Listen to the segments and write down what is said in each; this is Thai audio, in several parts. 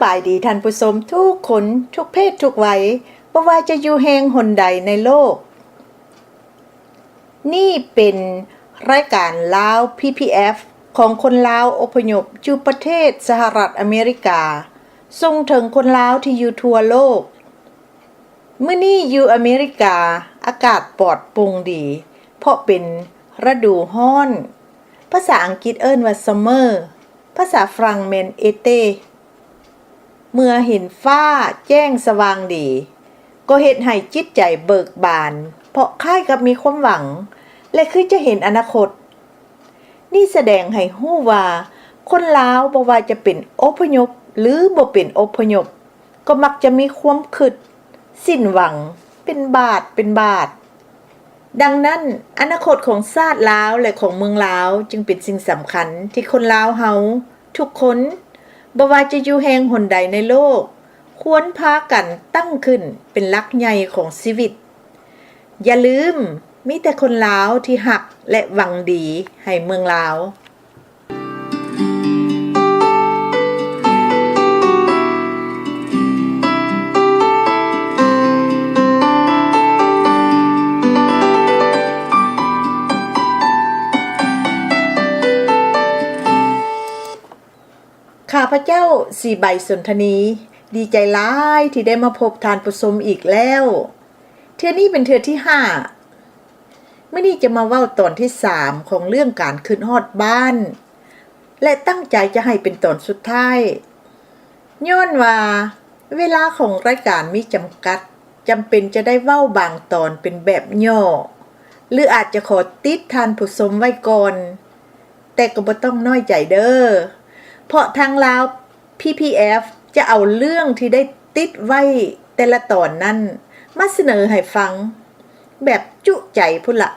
บายดีท่านผู้ชมทุกคนทุกเพศทุกวัยบ่ว่าจะอยู่แห่งหนใดในโลกนี่เป็นรายการลาว PPF ของคนลาวอพยพอยู่ประเทศสหรัฐอเมริกาส่งถึงคนลาวที่อยู่ทั่วโลกมื้อนี้อยู่อเมริกาอากาศปลอดโปร่งดีเพราะเป็นฤดูร้อนภาษาอังกฤษเอิ้นว่า summer ภาษาฝรั่งแม่น été เมื่อเห็นฟ้าแจ้งสว่างดีก็เฮ็ดให้จิตใจเบิกบานเพราะคล้ายกับมีความหวังและคือจะเห็นอนาคตนี่แสดงให้ฮู้ว่าคนลาวบ่ว่าจะเป็นอพยพหรือบ่เป็นอพยพก็มักจะมีความคิดสิ้นหวังเป็นบาทดังนั้นอนาคตของชาติลาวและของเมืองลาวจึงเป็นสิ่งสำคัญที่คนลาวเฮาทุกคนบ่ว่าจะอยู่แห่งหนใดในโลกควรพากันตั้งขึ้นเป็นหลักใหญ่ของชีวิตอย่าลืมมีแต่คนลาวที่หักและหวังดีให้เมืองลาวข้าพเจ้าสีใบสนทนีดีใจหลายที่ได้มาพบท่านผู้ชมอีกแล้วเทื่อนี้เป็นเทื่อที่5มื้อนี้จะมาเว้าตอนที่3ของเรื่องการขึ้นฮอดบ้านและตั้งใจจะให้เป็นตอนสุดท้ายย้อนว่าเวลาของรายการมีจำกัดจำเป็นจะได้เว้าบางตอนเป็นแบบย่อหรืออาจจะขอติดท่านผู้ชมไว้ก่อนแต่ก็บ่ต้องน้อยใจเด้อเพราะทางลาว PPF จะเอาเรื่องที่ได้ติดไว้แต่ละตอนนั้นมาเสนอให้ฟังแบบจุใจพุ่นละ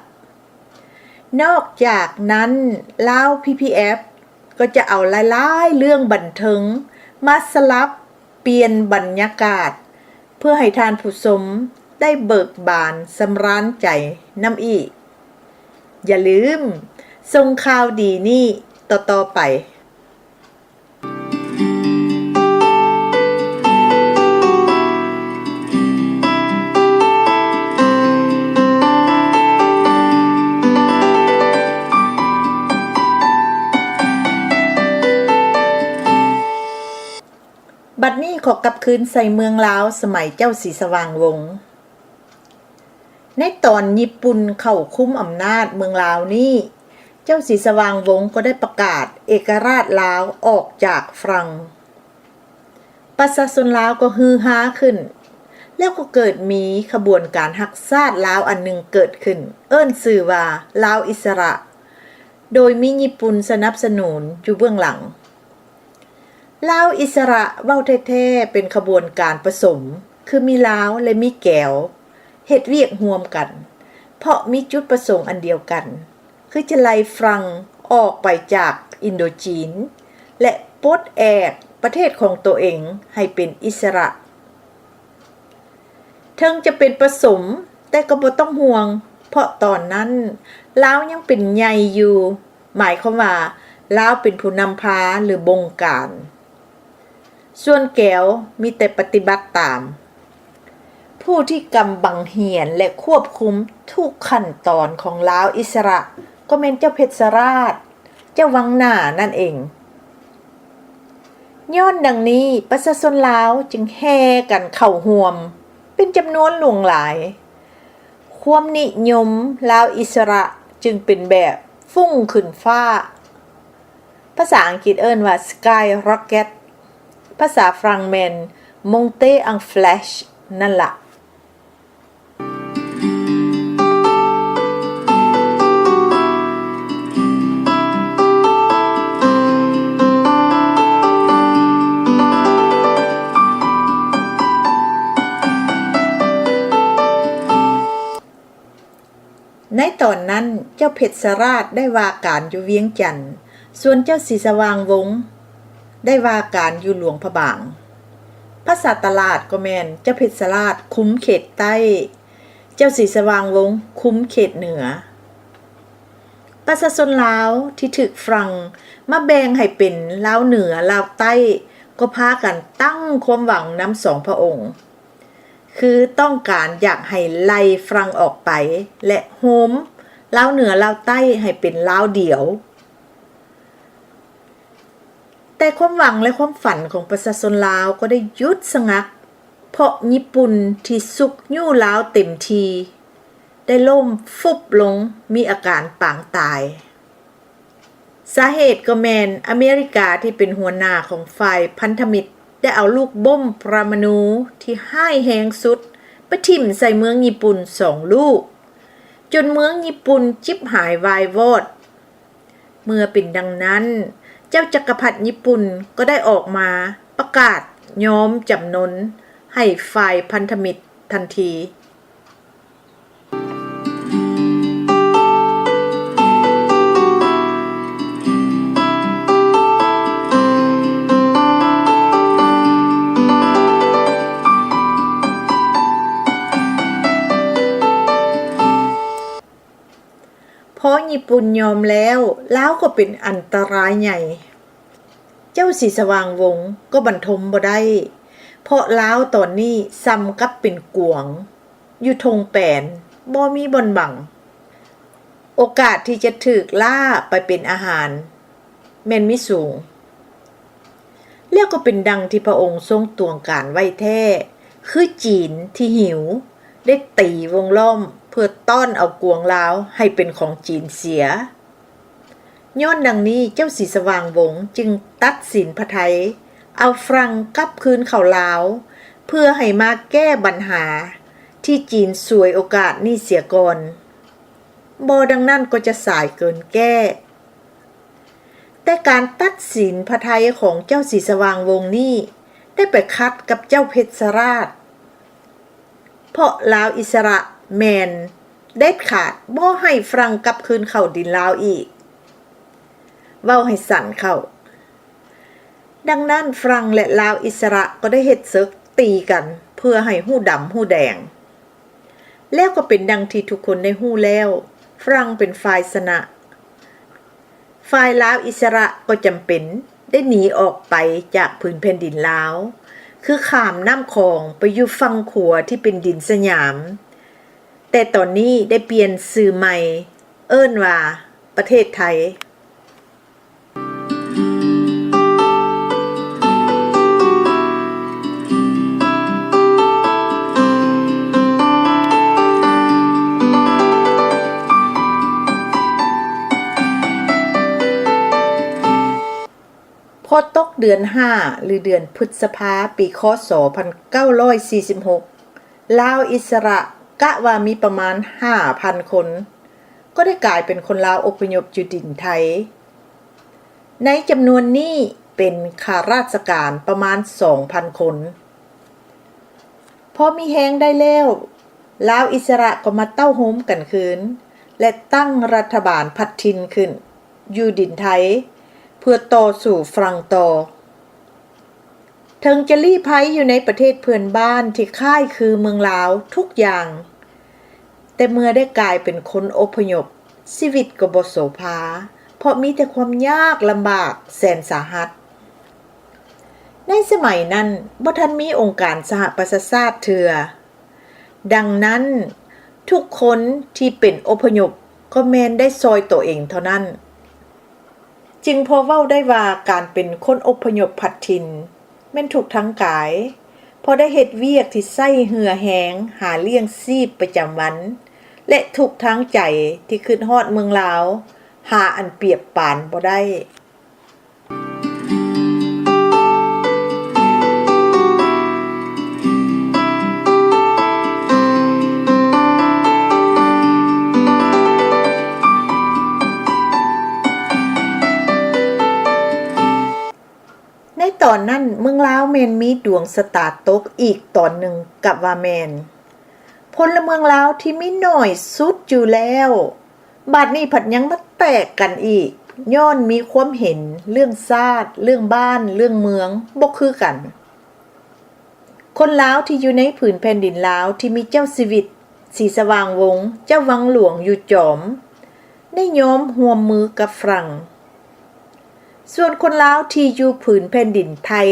นอกจากนั้นลาว PPF ก็จะเอาหลายๆเรื่องบันเทิงมาสลับเปลี่ยนบรรยากาศเพื่อให้ท่านผู้ชมได้เบิกบานสำราญใจนำอีกอย่าลืมส่งข่าวดีนี่ต่อไปบัดนี้ขอกลับคืนใส่เมืองลาวสมัยเจ้าศรีสว่างวงศ์ในตอนญี่ปุ่นเข้าคุมอำนาจเมืองลาวนี้เจ้าศรีสว่างวงศ์ก็ได้ประกาศเอกราชลาวออกจากฝรั่งประชาชนลาวก็ฮือฮาขึ้นแล้วก็เกิดมีขบวนการรักษาลาวอันหนึ่งเกิดขึ้นเอิ้นชื่อว่าลาวอิสระโดยมีญี่ปุ่นสนับสนุนอยู่เบื้องหลังลาวอิสระเว้าแท้ๆเป็นขบวนการผสมคือมีลาวและมีแก้วเฮ็ดเวียกร่วมกันเพราะมีจุดประสงค์อันเดียวกันคือจะไล่ฝรั่งออกไปจากอินโดจีนและปลดแอกประเทศของตัวเองให้เป็นอิสระถึงจะเป็นผสมแต่ก็บ่ต้องห่วงเพราะตอนนั้นลาวยังเป็นใหญ่อยู่หมายความว่าลาวเป็นผู้นำพาหรือบงการส่วนแก้วมีแต่ปฏิบัติตามผู้ที่กำบังเหียนและควบคุมทุกขั้นตอนของลาวอิสระก็แม่นเจ้าเพชรราชเจ้าวังหน้านั่นเองย้อนดังนี้ประชาชนลาวจึงแห่กันเข้าร่วมเป็นจำนวนหลวงหลายความนิยมลาวอิสระจึงเป็นแบบฟุ้งขึ้นฟ้าภาษาอังกฤษเอิ้นว่า Sky Rocket ภาษาฝรั่งแม่น Montée en Flèche นั่นล่ะในตอนนั้นเจ้าเพชรราชได้ว่าการอยู่เวียงจันทน์ส่วนเจ้าศรีสว่างวงศ์ได้ว่าการอยู่หลวงพระบางภาษาตลาดก็แม่นเจ้าเพชรราชคุ้มเขตใต้เจ้าศรีสว่างวงศ์คุ้มเขตเหนือประชาชนลาวที่ถูกฝรั่งมาแบ่งให้เป็นลาวเหนือลาวใต้ ก็พากันตั้งความหวังน้ำสองพระองค์คือต้องการอยากให้ไล่ฝรั่งออกไปและโฮมลาวเหนือลาวใต้ให้เป็นลาวเดียวแต่ความหวังและความฝันของประชาชนลาวก็ได้หยุดสงักเพราะญี่ปุ่นที่ซุกยู่ลาวเต็มทีได้ล่มฟุบลงมีอาการปางตายสาเหตุก็แมนอเมริกาที่เป็นหัวหน้าของฝ่ายพันธมิตรได้เอาลูกบ้มปรมาณูที่ห้ายแหงสุดไปทิ่มใส่เมืองญี่ปุ่น2 ลูกจนเมืองญี่ปุ่นจิบหายวายวอดเมื่อเป็นดังนั้นเจ้าจักรพรรดิญี่ปุ่นก็ได้ออกมาประกาศยอมจำนนให้ฝ่ายพันธมิตรทันทีพอญี่ปุ่นยอมแล้วลาวก็เป็นอันตรายใหญ่เจ้าสีสว่างวงศ์ก็บรรทมบ่ได้เพราะลาวตอนนี้ซ้ำกับเป็นกวงอยู่ทงแปนบ่มีบนบังโอกาสที่จะถูกล่าไปเป็นอาหารแม่นมิสูงแล้วก็เป็นดังที่พระองค์ทรงตวงการไว้แท้คือจีนที่หิวได้ตีวงล้อมเพื่อต้อนเอากวงลาวให้เป็นของจีนเสียย้อนดังนี้เจ้าศรีสว่างวงศ์จึงตัดสินพระไทยเอาฝรั่งกลับคืนเข้าลาวเพื่อให้มาแก้ปัญหาที่จีนสวยโอกาสนี้เสียก่อนบ่ดังนั้นก็จะสายเกินแก้แต่การตัดสินพระไทยของเจ้าศรีสว่างวงศ์นี้ได้ไปคัดกับเจ้าเพชรราชเพราะลาวอิสระแมนเด็ดขาดบ่ให้ฝรั่งกลับคืนเข้าดินลาวอีกเว้าให้สั่นเข้าดังนั้นฝรั่งและลาวอิสระก็ได้เฮ็ดศึกตีกันเพื่อให้หู้ดำหู้แดงแล้วก็เป็นดังที่ทุกคนได้หู้แล้วฝรั่งเป็นฝ่ายชนะฝ่ายลาวอิสระก็จำเป็นได้หนีออกไปจากพื้นแผ่นดินลาวคือข้ามน้ำคองไปอยู่ฝั่งขัวที่เป็นดินสยามแต่ตอนนี้ได้เปลี่ยนชื่อใหม่เอิ้นว่าประเทศไทยพอตกเดือน5หรือเดือนพฤษภาปีคศ1946ลาวอิสระกะว่ามีประมาณ 5,000 คนก็ได้กลายเป็นคนลาวอพยพอยู่ดินไทยในจำนวนนี้เป็นข้าราชการประมาณ 2,000 คนพอมีแฮงได้แล้วลาวอิสระก็มาเต้าโฮมกันคืนและตั้งรัฐบาลพัดทินขึ้นอยู่ดินไทยเพื่อต่อสู่ฝรั่งต่อถึงจะลี้ภัยอยู่ในประเทศเพื่อนบ้านที่ค่ายคือเมืองลาวทุกอย่างแต่เมื่อได้กลายเป็นคนอพยพชีวิตก็บ่โสภาเพราะมีแต่ความยากลำบากแสนสาหัสในสมัยนั้นบ่ทันมีองค์การสหประชาชาติเถื่อดังนั้นทุกคนที่เป็นอพยพก็แม่นได้ซอยตัวเองเท่านั้นจึงพอเว้าได้ว่าการเป็นคนอพยพพัดถิ่นแม่นถูกทั้งกายพอได้เฮ็ดเวียกที่ใส่เหือแหงหาเลี้ยงชีพประจำวันและถูกทั้งใจที่คิดฮอดเมืองลาวหาอันเปรียบปานบ่ได้ ตอนนั้นเมืองลาวแม่นมีดวงสตาร์ตกอีกตอนหนึ่งกับว่าแม่นพลเมืองลาวที่มีน้อยสุดอยู่แล้วบัดนี้ผัดยังมาแตกกันอีกย้อนมีความเห็นเรื่องชาติเรื่องบ้านเรื่องเมืองบ่คือกันคนลาวที่อยู่ในผืนแผ่นดินลาวที่มีเจ้าชีวิตสีสว่างวงศ์เจ้าวังหลวงอยู่จอมได้ยอมร่วมมือกับฝรั่งส่วนคนลาวที่อยู่ผืนแผ่นดินไทย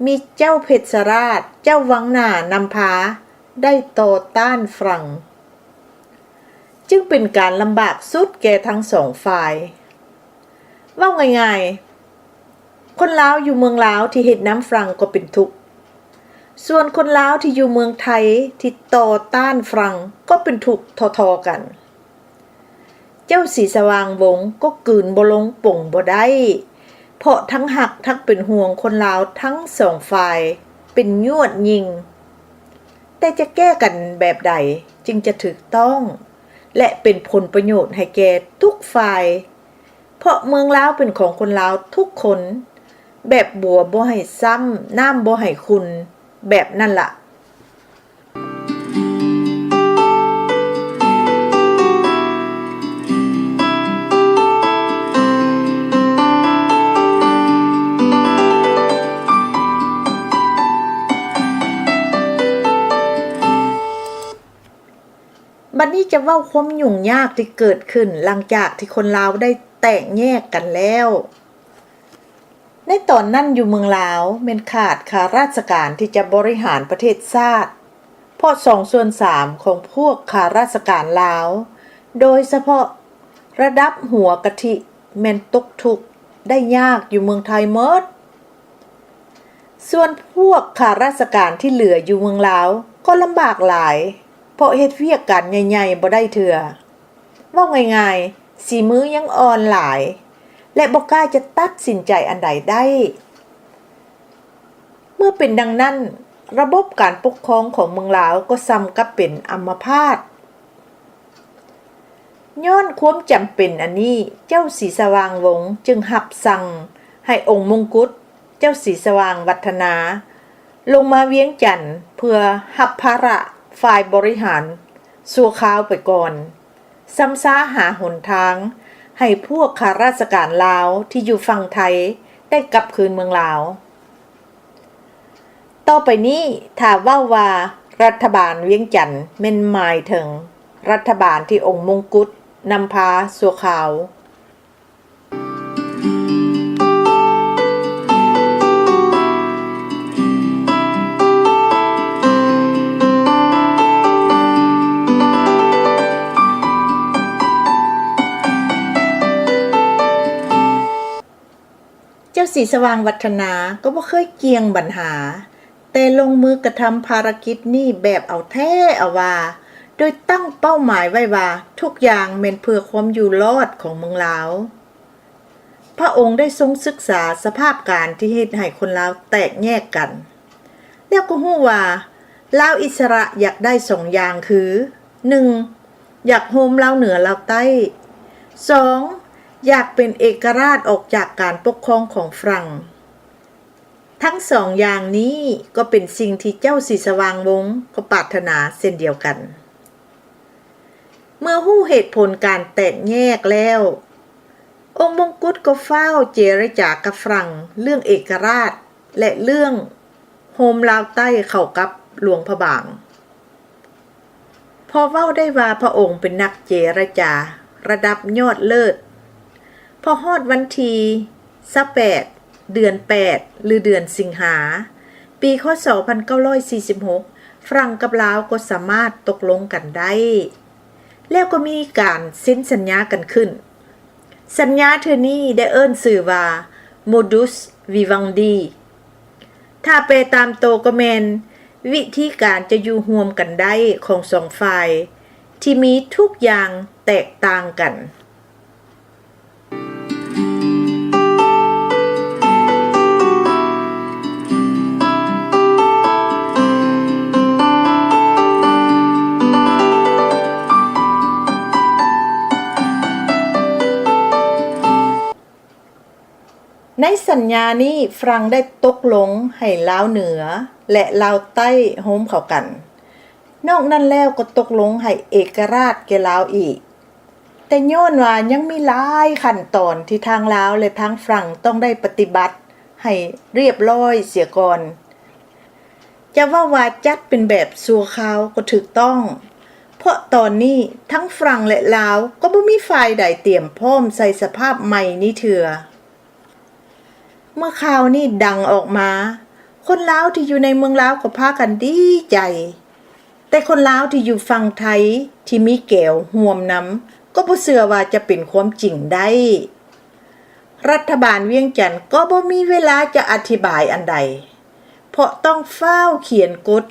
มีเจ้าเพชรราชเจ้าวังหน้านำพาได้ต่อต้านฝรั่งจึงเป็นการลำบากสุดแก่ทั้งสองฝ่ายว่าง่ายๆคนลาวอยู่เมืองลาวที่เฮ็ดน้ำฝรั่งก็เป็นทุกข์ส่วนคนลาวที่อยู่เมืองไทยที่ต่อต้านฝรั่งก็เป็นทุกข์ทอๆกันเจ้าสีสว่างวงศ์ก็กลืนบ่ลงป่งบ่ได้เพราะทั้งหักทั้งเป็นห่วงคนลาวทั้งสองฝ่ายเป็นยวดยิงแต่จะแก้กันแบบใดจึงจะถูกต้องและเป็นผลประโยชน์ให้แก่ทุกฝ่ายเพราะเมืองลาวเป็นของคนลาวทุกคนแบบบัวบ่ให้ซ้ำน้ำบ่ให้คุณแบบนั่นล่ะบัดนี้จะเว้าความยุ่งยากที่เกิดขึ้นหลังจากที่คนลาวได้แตกแยกกันแล้วในตอนนั้นอยู่เมืองลาวแม่นขาดข้าราชการที่จะบริหารประเทศชาติเพราะ2/3ของพวกข้าราชการลาวโดยเฉพาะระดับหัวกะทิแม่นตกทุกข์ได้ยากอยู่เมืองไทยหมดส่วนพวกข้าราชการที่เหลืออยู่เมืองลาวก็ลำบากหลายเพราะเฮ็ดเวียกการใหญ่ๆบ่ได้เทื่อว่าง่ายๆสีมือยังอ่อนหลายและบ่กล้าจะตัดสินใจอันใดได้เมื่อเป็นดังนั้นระบบการปกครองของเมืองลาวก็ซ้ำกับเป็นอัมพาตย้อนความจำเป็นอันนี้เจ้าศรีสว่างวงศ์จึงรับสั่งให้องค์มงกุฎเจ้าศรีสว่างวัฒนาลงมาเวียงจันทน์เพื่อรับภาระฝ่ายบริหารชั่วคราวไปก่อนซ้ำซ้าหาหนทางให้พวกข้าราชการลาวที่อยู่ฝั่งไทยได้กลับคืนเมืองลาวต่อไปนี้ถ้าว่ารัฐบาลเวียงจันทน์แม่นหมายถึงรัฐบาลที่องค์มงกุฎนำพาชั่วคราวเจ้าศรีสว่างวัฒนาก็บ่เคยเกี่ยงปัญหาแต่ลงมือกระทำภารกิจนี้แบบเอาแท้เอาว่าโดยตั้งเป้าหมายไว้ว่าทุกอย่างแม่นเพื่อความอยู่รอดของเมืองลาวพระองค์ได้ทรงศึกษาสภาพการที่เฮ็ดให้คนลาวแตกแยกกันแล้วก็ฮู้ว่าลาวอิสระอยากได้2อย่างคือ 1. อยากโฮมลาวเหนือลาวใต้ 2. อยากเป็นเอกราชออกจากการปกครองของฝรั่งทั้ง2อย่างนี้ก็เป็นสิ่งที่เจ้าศรีสว่างวงศ์ก็ปรารถนาเช่นเดียวกันเมื่อฮู้เหตุผลการแตกแยกแล้วองค์มงกุฎก็เฝ้าเจรจากับฝรั่งเรื่องเอกราชและเรื่องโฮมลาวใต้เข้ากับหลวงพระบางพอเว้าได้ว่าพระองค์เป็นนักเจรจาระดับยอดเลิศพอฮอดวันที่28เดือน8หรือเดือนสิงหาปีคศ1946ฝรั่งกับลาวก็สามารถตกลงกันได้แล้วก็มีการเซ็นสัญญากันขึ้นสัญญาเธอนี้ได้เอิ้นชื่อว่า Modus Vivendi ถ้าแปลตามโตก็แม่นวิธีการจะอยู่ร่วมกันได้ของสองฝ่ายที่มีทุกอย่างแตกต่างกันในสัญญานี้ฝรั่งได้ตกลงให้ลาวเหนือและลาวใต้โฮมเข้ากันนอกนั้นแล้วก็ตกลงให้เอกราชแก่ลาวอีกแต่ย้อนว่ายังมีหลายขั้นตอนที่ทางลาวและทางฝรั่งต้องได้ปฏิบัติให้เรียบร้อยเสียก่อนจะว่าจัดเป็นแบบสัวขาวก็ถูกต้องเพราะตอนนี้ทั้งฝรั่งและลาวก็บ่มีฝ่ายใดเตรียมพร้อมใส่สภาพใหม่นี้เถื่อเมื่อข่าวนี้ดังออกมา คนลาวที่อยู่ในเมืองลาวก็พากันดีใจแต่คนลาวที่อยู่ฝั่งไทยที่มีแก้วห่วมน้ำก็บ่เชื่อว่าจะเป็นความจริงได้รัฐบาลเวียงจันทน์ก็บ่มีเวลาจะอธิบายอันใดเพราะต้องเฝ้าเขียนกฎ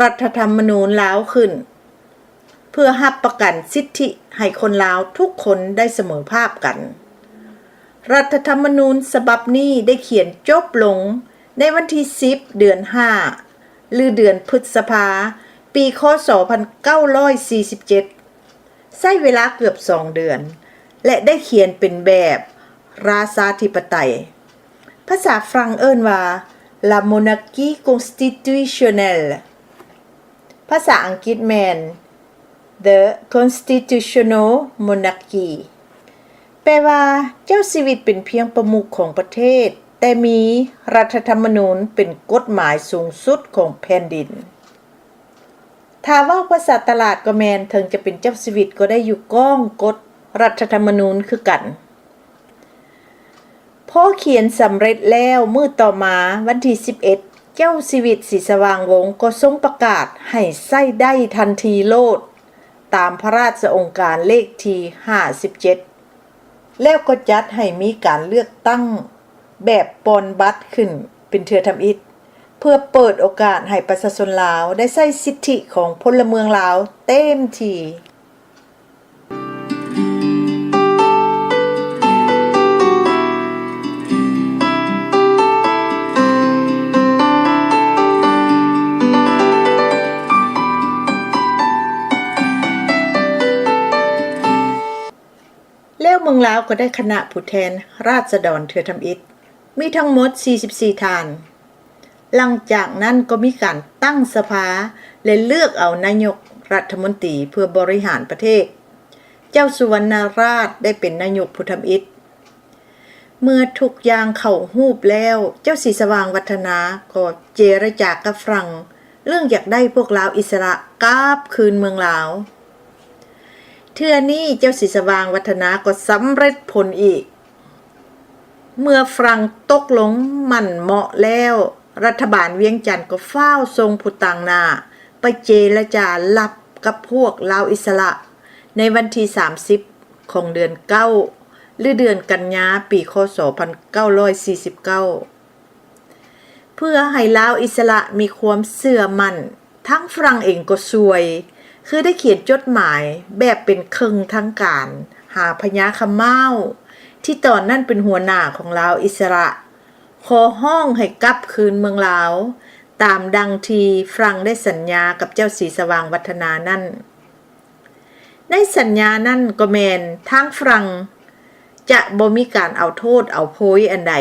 รัฐธรรมนูญลาวขึ้นเพื่อรับประกันสิทธิให้คนลาวทุกคนได้เสมอภาคกันรัฐธรรมนูญฉบับนี้ได้เขียนจบลงในวันที่10เดือน5หรือเดือนพฤษภาปีคศ1947ใช้เวลาเกือบ2เดือนและได้เขียนเป็นแบบราชาธิปไตยภาษาฝรั่งเอิ้นว่า La monarchie constitutionnelle ภาษาอังกฤษแม่น The constitutional monarchy แปลว่าเจ้าชีวิตเป็นเพียงประมุขของประเทศแต่มีรัฐธรรมนูญเป็นกฎหมายสูงสุดของแผ่นดินถ้าว่าภาษาตลาดก็แม่นถึงจะเป็นเจ้าชีวิตก็ได้อยู่ก้องกฎรัฐธรรมนูญคือกันพอเขียนสำเร็จแล้วมื้อต่อมาวันที่11เจ้าชีวิตศรีสว่างวงศ์ก็ทรงประกาศให้ใช้ได้ทันทีโลดตามพระราชโองการเลขที่57แล้วก็จัดให้มีการเลือกตั้งแบบปอนบัตรขึ้นเป็นเทื่อทำอิฐเพื่อเปิดโอกาสให้ประชาชนลาวได้ใช้สิทธิของพลเมืองลาวเต็มที่แล้วเมืองลาวก็ได้คณะผู้แทนราษฎรเทื่อทำอิฐมีทั้งหมด44ท่านหลังจากนั้นก็มีการตั้งสภาและเลือกเอานายกรัฐมนตรีเพื่อบริหารประเทศเจ้าสุวรรณราชได้เป็นนายกผู้ทำอิฐเมื่อทุกอย่างเข้ารูปแล้วเจ้าศรีสว่างวัฒนาก็เจรจากับฝรั่งเรื่องอยากได้พวกลาวอิสระกลับคืนเมืองลาวเทื่อนี้เจ้าศรีสว่างวัฒนาก็สำเร็จผลอีกเมื่อฝรั่งตกลงมั่นเหมาะแล้วรัฐบาลเวียงจันทน์ก็ฟ้าวทรงผู้ต่างหน้าไปเจรจาลับกับพวกลาวอิสระในวันที่30ของเดือน9หรือเดือนกันยาปีคศ1949เพื่อให้ลาวอิสระมีความเชื่อมั่นทั้งฝรั่งเองก็ซวยคือได้เขียนจดหมายแบบเป็นครึ่งทางการหาพญาคำเม้าที่ตอนนั้นเป็นหัวหน้าของลาวอิสระขอห้องให้กลับคืนเมืองลาวตามดังที่ฝรั่งได้สัญญากับเจ้าศรีสว่างวัฒนานั่นในสัญญานั่นก็แม่นทางฝรั่งจะบ่มีการเอาโทษเอาโพยอันใด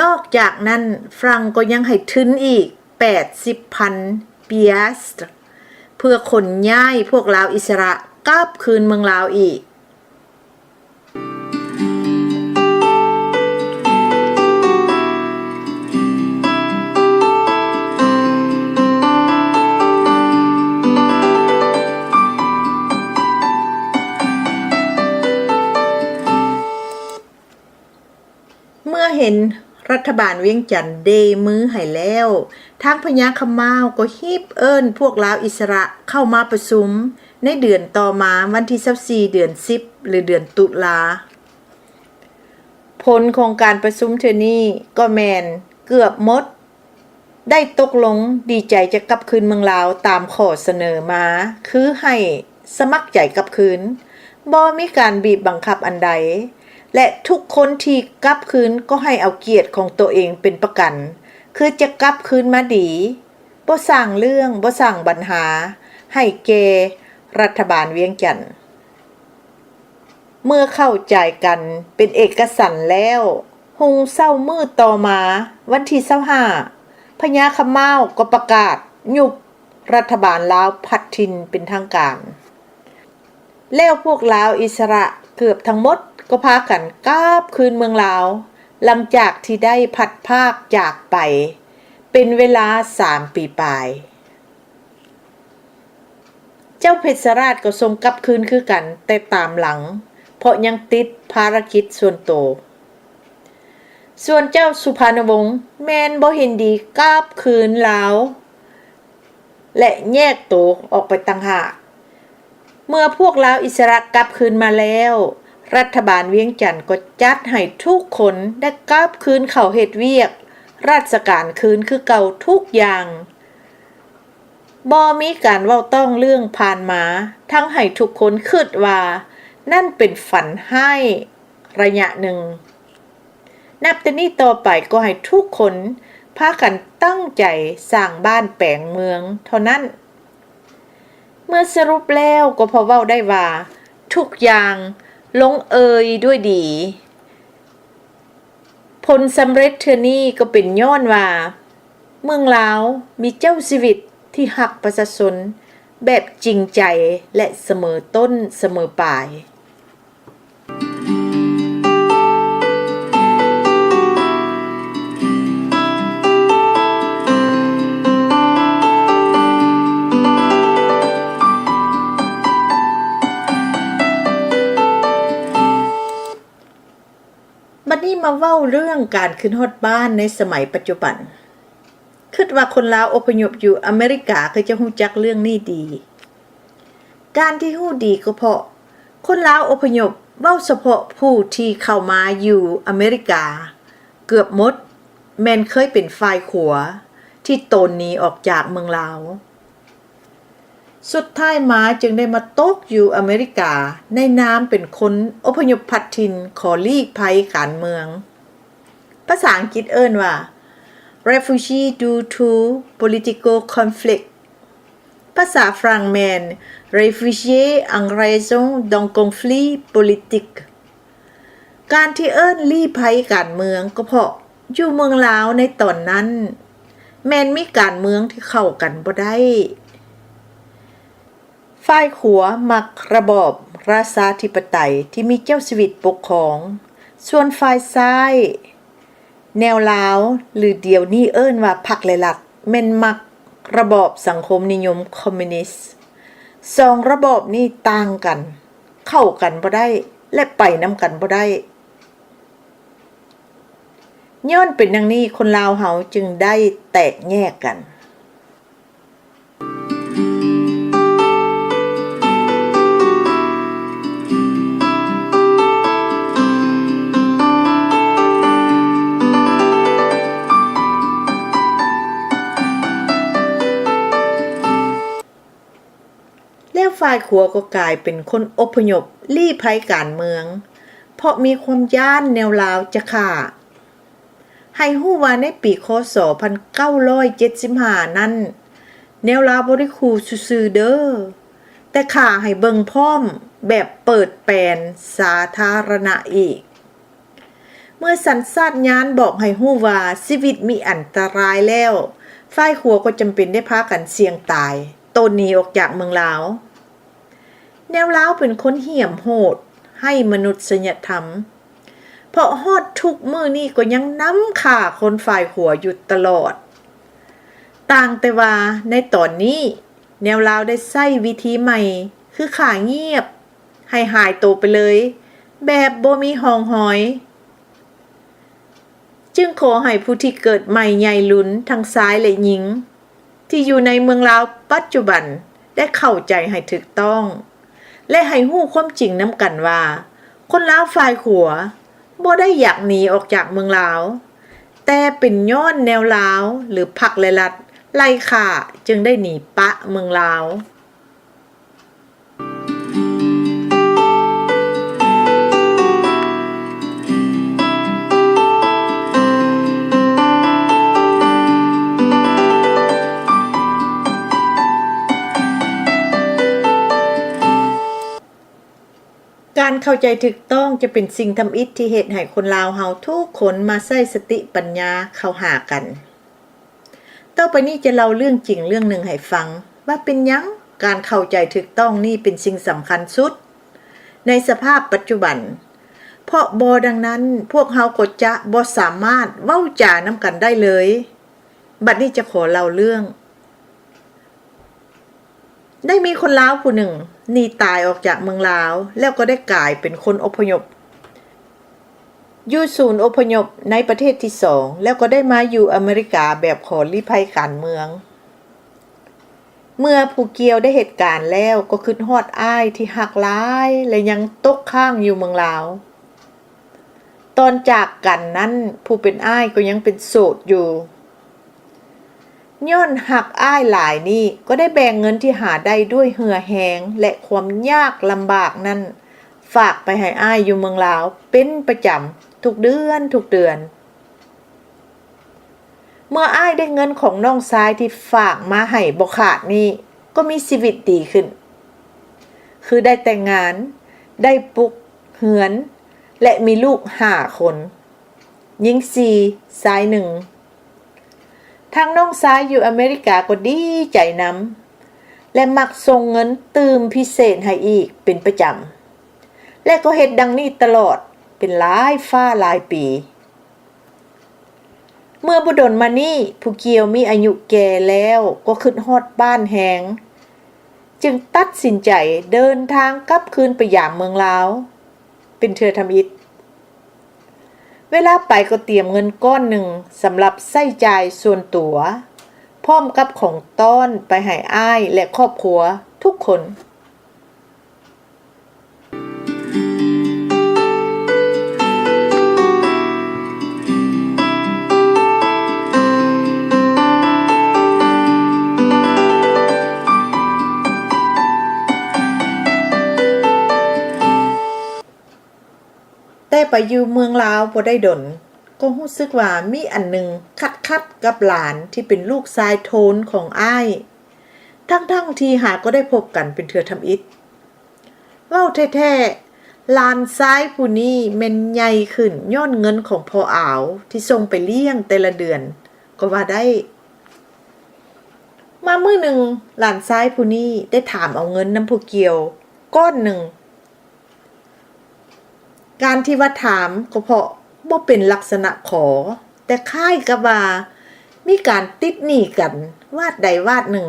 นอกจากนั้นฝรั่งก็ยังให้ทุนอีก 80,000 ปียสต์เพื่อขนย้ายพวกลาวอิสระกลับคืนเมืองลาวอีกเมื่อเห็นรัฐบาลเวียงจันทน์เดมือให้แล้วทางพญาคำเม้าก็ฮีบเอิ้นพวกลาวอิสระเข้ามาประชุมในเดือนต่อมาวันที่24เดือน10หรือเดือนตุลาผลของการประชุมเทื่อนี้ก็แม่นเกือบหมดได้ตกลงดีใจจะกลับคืนเมืองลาวตามข้อเสนอมาคือให้สมัครใจกลับคืนบ่มีการบีบบังคับอันใดและทุกคนที่กลับคืนก็ให้เอาเกียรติของตัวเองเป็นประกันคือจะกลับคืนมาดีบ่สร้างเรื่องบ่สร้างปัญหาให้แก่รัฐบาลเวียงจันทน์เมื่อเข้าใจกันเป็นเอกฉันท์แล้วหุงเศร้ามื้อต่อมาวันที่25พญาคำเม้าก็ประกาศยุบรัฐบาลลาวพัดถิ่นเป็นทางการแล้วพวกลาวอิสระเกือบทั้งหมดก็พากันกลับคืนเมืองลาวหลังจากที่ได้พัดภาคจากไปเป็นเวลา3 ปีปลายเจ้าเพชรราชก็ทรงกลับคืนคือกันแต่ตามหลังเพราะยังติดภารกิจส่วนตัว ส่วนเจ้าสุภาณวงศ์แม่นบ่เห็นดีกลับคืนลาวและแยกตัวออกไปต่างหากเมื่อพวกลาวอิสระกลับคืนมาแล้วรัฐบาลเวียงจันทน์ก็จัดให้ทุกคนได้กลับคืนเข้าเฮ็ดเวียกราชการคืนคือเก่าทุกอย่างบ่มีการเว้าต้องเรื่องผ่านมาทั้งให้ทุกคนคิดว่านั่นเป็นฝันให้ระยะหนึ่งนับแต่นี้ต่อไปก็ให้ทุกคนพากันตั้งใจสร้างบ้านแปลงเมืองเท่านั้นเมื่อสรุปแล้วก็พอเว้าได้ว่าทุกอย่างลงเอยด้วยดีผลสำเร็จเทื่อนี้ก็เป็นย้อนว่าเมืองลาวมีเจ้าชีวิตที่หักประชาชนแบบจริงใจและเสมอต้นเสมอปลายบัดนี้มาเว้าเรื่องการขึ้นฮอดบ้านในสมัยปัจจุบันคิดว่าคนลาวอพยพอยู่อเมริกาคือจะฮู้จักเรื่องนี้ดีการที่ฮู้ดีก็เพราะคนลาวอพยพเว้าเฉพาะผู้ที่เข้ามาอยู่อเมริกาเกือบหมดแม่นเคยเป็นฝ่ายขัวที่ตนหนีออกจากเมืองลาวสุดท้ายมาจึงได้มาตกอยู่อเมริกาในนามเป็นคนอพยพพัดถิ่นขอลีกภัยการเมืองภาษาอังกฤษเอิ้นว่า refugee due to political conflict ภาษาฝรั่งแม่น réfugié en raison d'un conflit politique การที่เอิ้นลี้ภัยการเมืองก็เพราะอยู่เมืองลาวในตอนนั้นแม่นมีการเมืองที่เข้ากันบ่ได้ฝ่ายขัวมักระบอบราชาธิปไตยที่มีเจ้าชีวิตปกครองส่วนฝ่ายซ้ายแนวลาวหรือเดี๋ยวนี้เอิ้นว่าพรรคและรัฐแม่นมักระบอบสังคมนิยมคอมมิวนิสต์สองระบอบนี้ต่างกันเข้ากันบ่ได้และไปนำกันบ่ได้ย้อนเป็นดังนี้คนลาวเฮาจึงได้แตกแยกกันแล้วฝ่ายขัวก็กลายเป็นคนอพยพลี้ภัยการเมืองเพราะมีความย้านแนวลาวจะฆ่าให้ฮู้ว่าในปีคศ1975นั้นแนวลาวบ่ได้ขู่ซื่อๆเด้อแต่ฆ่าให้เบิ่งพร้อมแบบเปิดแปลนสาธารณะอีกเมื่อสัญชาตญาณบอกให้ฮู้ว่าชีวิตมีอันตรายแล้วฝ่ายขัวก็จำเป็นได้พากันเสี่ยงตายตนหนีออกจากเมืองลาวแนวลาวเป็นคนเหี้ยมโหดให้มนุษยธรรมเพราะฮอดทุกมื้อนี้ก็ยังนำฆ่าคนฝ่ายขัวอยู่ตลอดต่างแต่ว่าในตอนนี้แนวลาวได้ใช้วิธีใหม่คือฆ่าเงียบให้หายตัวไปเลยแบบบ่มีหองหอยจึงขอให้ผู้ที่เกิดใหม่ใหญ่ลุ้นทั้งซ้ายและหญิงที่อยู่ในเมืองลาวปัจจุบันได้เข้าใจให้ถูกต้องและให้ฮู้ความจริงนำกันว่าคนลาวฝ่ายขัวบ่ได้อยากหนีออกจากเมืองลาวแต่เป็นย้อนแนวลาวหรือพรรคและรัฐไล่ฆ่าจึงได้หนีปะเมืองลาว การเข้าใจถูกต้องจะเป็นสิ่งทำอิฐที่เฮ็ดให้คนลาวเฮาทุกคนมาใช้สติปัญญาเข้าหากันต่อไปนี้จะเล่าเรื่องจริงเรื่องหนึ่งให้ฟังว่าเป็นหยังการเข้าใจถูกต้องนี่เป็นสิ่งสำคัญสุดในสภาพปัจจุบันเพราะบ่ดังนั้นพวกเฮาก็จะบ่สามารถเว้าจานำกันได้เลยบัดนี้จะขอเล่าเรื่องได้มีคนลาวผู้หนึ่งหนีตายออกจากเมืองลาวแล้วก็ได้กลายเป็นคนอพยพ อยู่ศูนย์อพยพในประเทศที่สองแล้วก็ได้มาอยู่อเมริกาแบบขอลี้ภัยการเมือง เมื่อผู้เกี่ยวได้เหตุการณ์แล้วก็คิดฮอดอ้ายที่หักหลายและยังตกข้างอยู่เมืองลาวตอนจากกันนั้นผู้เป็นอ้ายก็ยังเป็นโสดอยู่ย้อนหักอ้ายหลายนี่ก็ได้แบ่งเงินที่หาได้ด้วยเหือแหงและความยากลำบากนั้นฝากไปให้อ้ายอยู่เมืองลาวเป็นประจำทุกเดือนเมื่ออ้ายได้เงินของน้องชายที่ฝากมาให้บ่ขาดนี่ก็มีชีวิตดีขึ้นคือได้แต่งงานได้ปลุกเหือนและมีลูก5 คนหญิง4ชาย1ทางน้องชายอยู่อเมริกาก็ดีใจนำและมักส่งเงินตืมพิเศษให้อีกเป็นประจำและก็เฮ็ดดังนี้ตลอดเป็นหลายฟ้าหลายปีเมื่อบ่ดนมานี่ผู้เกี่ยวมีอายุแก่แล้วก็ขึ้นฮอดบ้านแหงจึงตัดสินใจเดินทางกลับคืนไปยามเมืองลาวเป็นเทื่อทำอิฐเวลาไปก็เตรียมเงินก้อนหนึ่งสำหรับใช้จ่ายส่วนตัวพร้อมกับของต้อนไปให้อ้ายและครอบครัวทุกคนแต่ไปอยู่เมืองลาวบ่ได้ดนก็รู้สึกว่ามีอันหนึ่งคัดกับหลานที่เป็นลูกชายโทนของอ้ายทั้งที่หาก็ได้พบกันเป็นเทื่อทำอิฐเว้าแท้ๆหลานชายผู้นี้แม่นใหญ่ขึ้นย้อนเงินของพ่ออาวที่ส่งไปเลี้ยงแต่ละเดือนก็ว่าได้มามื้อหนึ่งหลานชายผู้นี้ได้ถามเอาเงินนำผู้เกี่ยวก้อนหนึ่งการที่ว่าถามก็เพราะบ่เป็นลักษณะขอแต่คล้ายกับว่ามีการติดหนี้กันวาดใดวาดหนึ่ง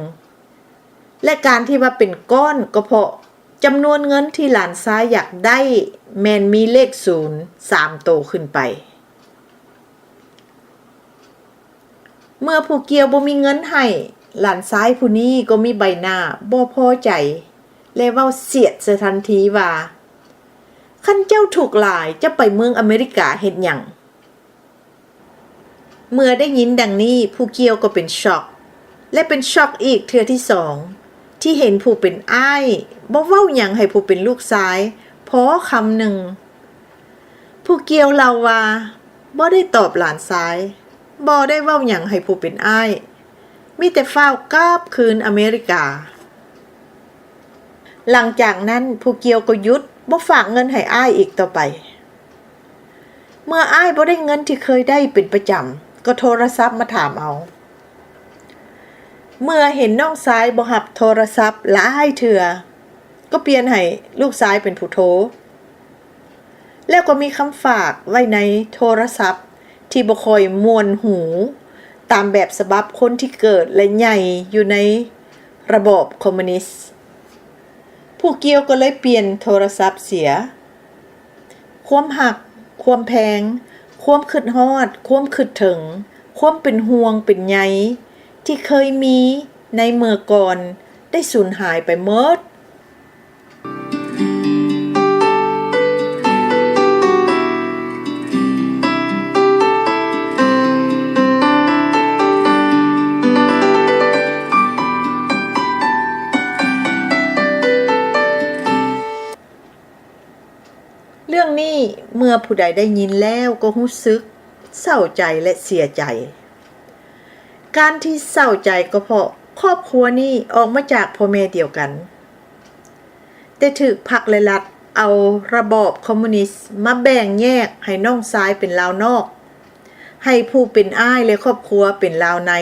และการที่ว่าเป็นก้อนก็เพราะจำนวนเงินที่หลานชายอยากได้แม่นมีเลข0 3โตขึ้นไปเมื่อผู้เกี่ยวบ่มีเงินให้หลานชายผู้นี้ก็มีใบหน้าบ่พอใจและเว้าเสียดเสียทันทีว่าคันเจ้าถูกหลายจะไปเมืองอเมริกาเฮ็ดหยังเมื่อได้ยินดังนี้ผู้เกี่ยวก็เป็นช็อกและเป็นช็อกอีกเทื่อที่2ที่เห็นผู้เป็นอ้ายบ่เว้าหยังให้ผู้เป็นลูกชายพอคำหนึ่งผู้เกี่ยวเล่าว่าบ่ได้ตอบหลานชายบ่ได้เว้าหยังให้ผู้เป็นอ้ายมีแต่ฟ้าวกลับคืนอเมริกาหลังจากนั้นผู้เกี่ยวก็หยุดบ่ฝากเงินให้อ้ายอีกต่อไปเมื่ออ้ายบ่ได้เงินที่เคยได้เป็นประจำก็โทรศัพท์มาถามเอาเมื่อเห็นน้องชายบ่รับโทรศัพท์หลายเทื่อก็เปลี่ยนให้ลูกชายเป็นผู้โทรแล้วก็มีคำฝากไว้ในโทรศัพท์ที่บ่ค่อยม่วนหูตามแบบฉบับคนที่เกิดและใหญ่อยู่ในระบอบคอมมิวนิสต์ผู้เกี่ยวก็เลยเปลี่ยนโทรศัพท์เสียความหักความแพงความคิดฮอดความคิดถึงความเป็นห่วงเป็นใยที่เคยมีในเมื่อก่อนได้สูญหายไปหมดเรื่องนี้เมื่อผู้ใดได้ยินแล้วก็รู้สึกเศร้าใจและเสียใจการที่เศร้าใจก็เพราะครอบครัวนี้ออกมาจากพ่อแม่เดียวกันแต่ถูกพรรคและรัฐเอาระบอบคอมมิวนิสต์มาแบ่งแยกให้น้องชายเป็นลาวนอกให้ผู้เป็นอ้ายและครอบครัวเป็นลาวใน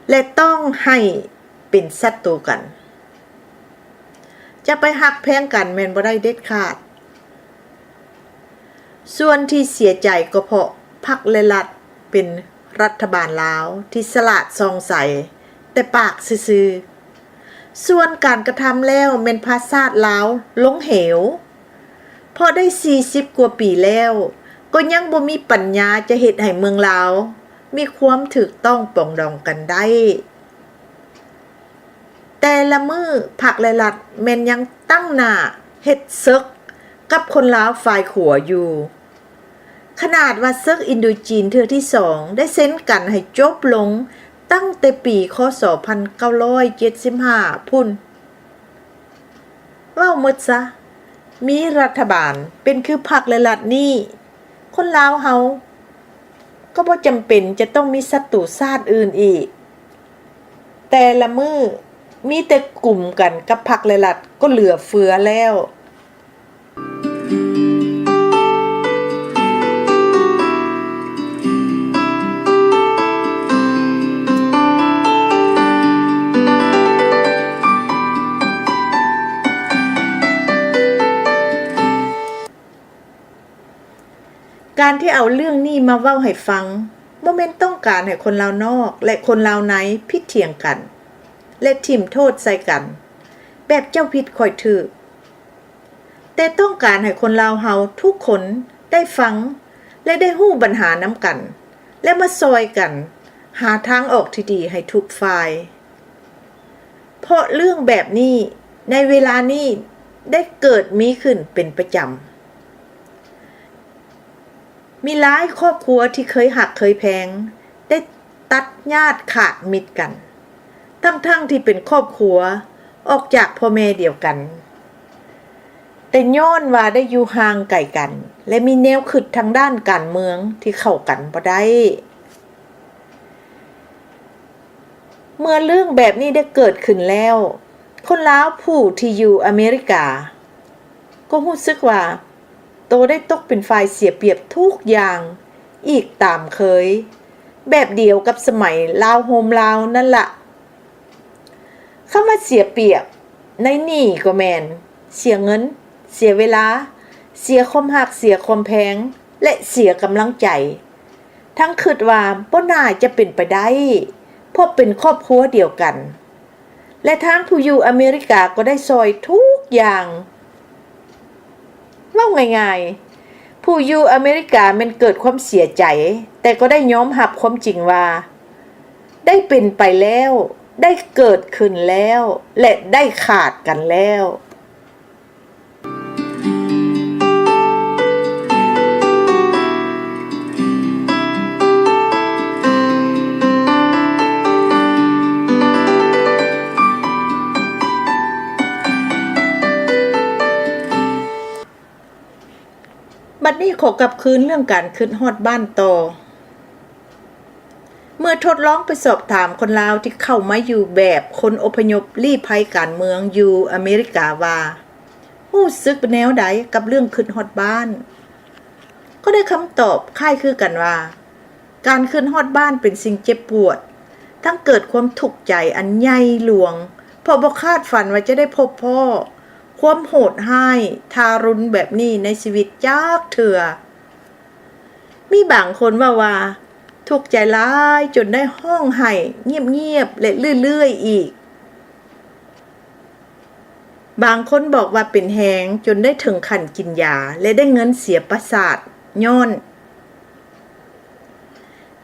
และต้องให้เป็นศัตรูกันจะไปหักแพงกันแม่นบ่ได้เด็ดขาดส่วนที่เสียใจก็เพราะพรรคและรัฐเป็นรัฐบาลลาวที่สละซองใสแต่ปากซื่อๆส่วนการกระทำแล้วแม่นพาชาติลาวลงเหวพอได้40 กว่าปีแล้วก็ ก็ยังบ่มีปัญญาจะเฮ็ดให้เมืองลาวมีความถูกต้องปรองดองกันได้แต่ละมือพรรคและรัฐแม่นยังตั้งหน้าเฮ็ดศึกกับคนลาวฝ่ายขัวอยู่ขนาดว่าศึกอินโดจีนเทื่อที่2ได้เซ็นกันให้จบลงตั้งแต่ปีคศ1975พุ่นเว้าหมดซะมีรัฐบาลเป็นคือพรรคและรัฐนี่คนลาวเฮาก็บ่จำเป็นจะต้องมีศัตรูชาติอื่นอีกแต่ละมือมีแต่กลุ่มกันกับพรรคและรัฐก็เหลือเฟือแล้วการที่เอาเรื่องนี้มาเว้าให้ฟังบ่แม่นต้องการให้คนลาวนอกและคนลาวในผิดเถียงกันและทิ่มโทษใส่กันแบบเจ้าผิดข่อยถูกแต่ต้องการให้คนลาวเฮาทุกคนได้ฟังและได้ฮู้ปัญหานำกันและมาซอยกันหาทางออกที่ดีให้ทุกฝ่ายเพราะเรื่องแบบนี้ในเวลานี้ได้เกิดมีขึ้นเป็นประจำมีหลายครอบครัวที่เคยหักเคยแพงได้ตัดญาติขาดมิตรกันทั้งที่เป็นครอบครัวออกจากพ่อแม่เดียวกันแต่ย้อนว่าได้อยู่ห่างไกลกันและมีแนวคิดทางด้านการเมืองที่เข้ากันบ่ได้เมื่อเรื่องแบบนี้ได้เกิดขึ้นแล้วคนลาวผู้ที่อยู่อเมริกาก็รู้สึกว่าโตได้ตกเป็นฝ่ายเสียเปรียบทุกอย่างอีกตามเคยแบบเดียวกับสมัยลาวโฮมลาวนั่นละเข้ามาเสียเปรียบในนี่ก็แมนเสียเงินเสียเวลาเสียความหักเสียความแพงและเสียกำลังใจทั้งคิดว่าบ่น่าจะเป็นไปได้เพราะเป็นครอบครัวเดียวกันและทางผู้อยู่อเมริกาก็ได้ซอยทุกอย่างเว้าง่ายๆผู้อยู่อเมริกามันเกิดความเสียใจแต่ก็ได้ยอมรับความจริงว่าได้เป็นไปแล้วได้เกิดขึ้นแล้วและได้ขาดกันแล้วบัดนี้ขอกลับคืนเรื่องการขึ้นฮอดบ้านต่อเมื่อทดลองไปสอบถามคนลาวที่เข้ามาอยู่แบบคนอพยพลี้ภัยการเมืองอยู่อเมริกาว่ารู้สึกแนวใดกับเรื่องขึ้นฮอดบ้านก็ได้คำตอบคล้ายคือกันว่าการขึ้นฮอดบ้านเป็นสิ่งเจ็บปวดทั้งเกิดความทุกข์ใจอันใหญ่หลวงเพราะบ่คาดฝันว่าจะได้พบพ่อความโหดร้ายทารุณแบบนี้ในชีวิตจักเทื่อมีบางคนว่าทุกข์ใจหลายจนได้ห้องไห้เงียบๆและเรื่อยๆอีกบางคนบอกว่าเป็นแหงจนได้ถึงขั้นกินยาและได้เงินเสียประสาทย้อน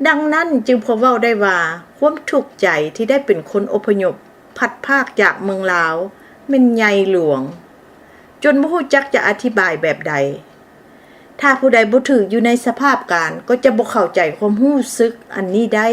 ดังนั้นจึงพอเว้าได้ว่าความทุกข์ใจที่ได้เป็นคนอพยพพัดภาคจากเมืองลาวมันใหญ่หลวงจนบ่ฮู้จักจะอธิบายแบบใดถ้าผู้ใดบ่ถูกอยู่ในสภาพการก็จะบ่เข้าใจความรู้สึกอันนี้ได้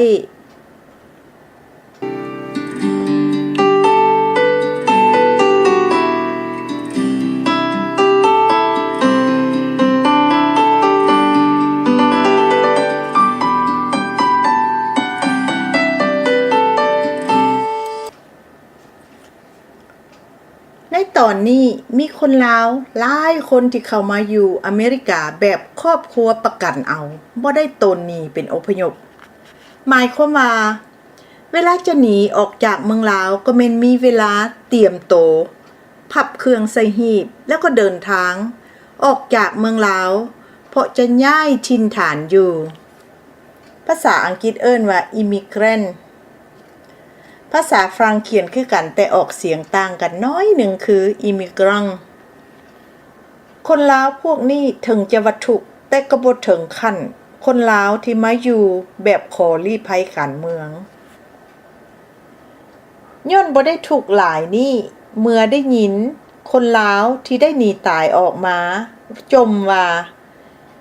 ในตอนนี้มีคนลาวหลายคนที่เข้ามาอยู่อเมริกาแบบครอบครัวประกันเอาบ่ได้ตนหนีเป็นอพยพหมายความว่าเวลาจะหนีออกจากเมืองลาวก็แม่นมีเวลาเตรียมโตวพับเครื่องใส่หีบแล้วก็เดินทางออกจากเมืองลาวเพราะจะย้ายถิ่นฐานอยู่ภาษาอังกฤษเอิ้นว่า immigrantภาษาฝรั่งเขียนคือกันแต่ออกเสียงต่างกันน้อยหนึ่งคือ immigrant คนลาวพวกนี้ถึงจะวัตถุ แต่ก็บ่ถึงขั้นคนลาวที่มาอยู่แบบขอลี้ภัยการเมืองย้อนบ่ได้ถูกหลายนี่เมื่อได้ยินคนลาวที่ได้หนีตายออกมาจมว่า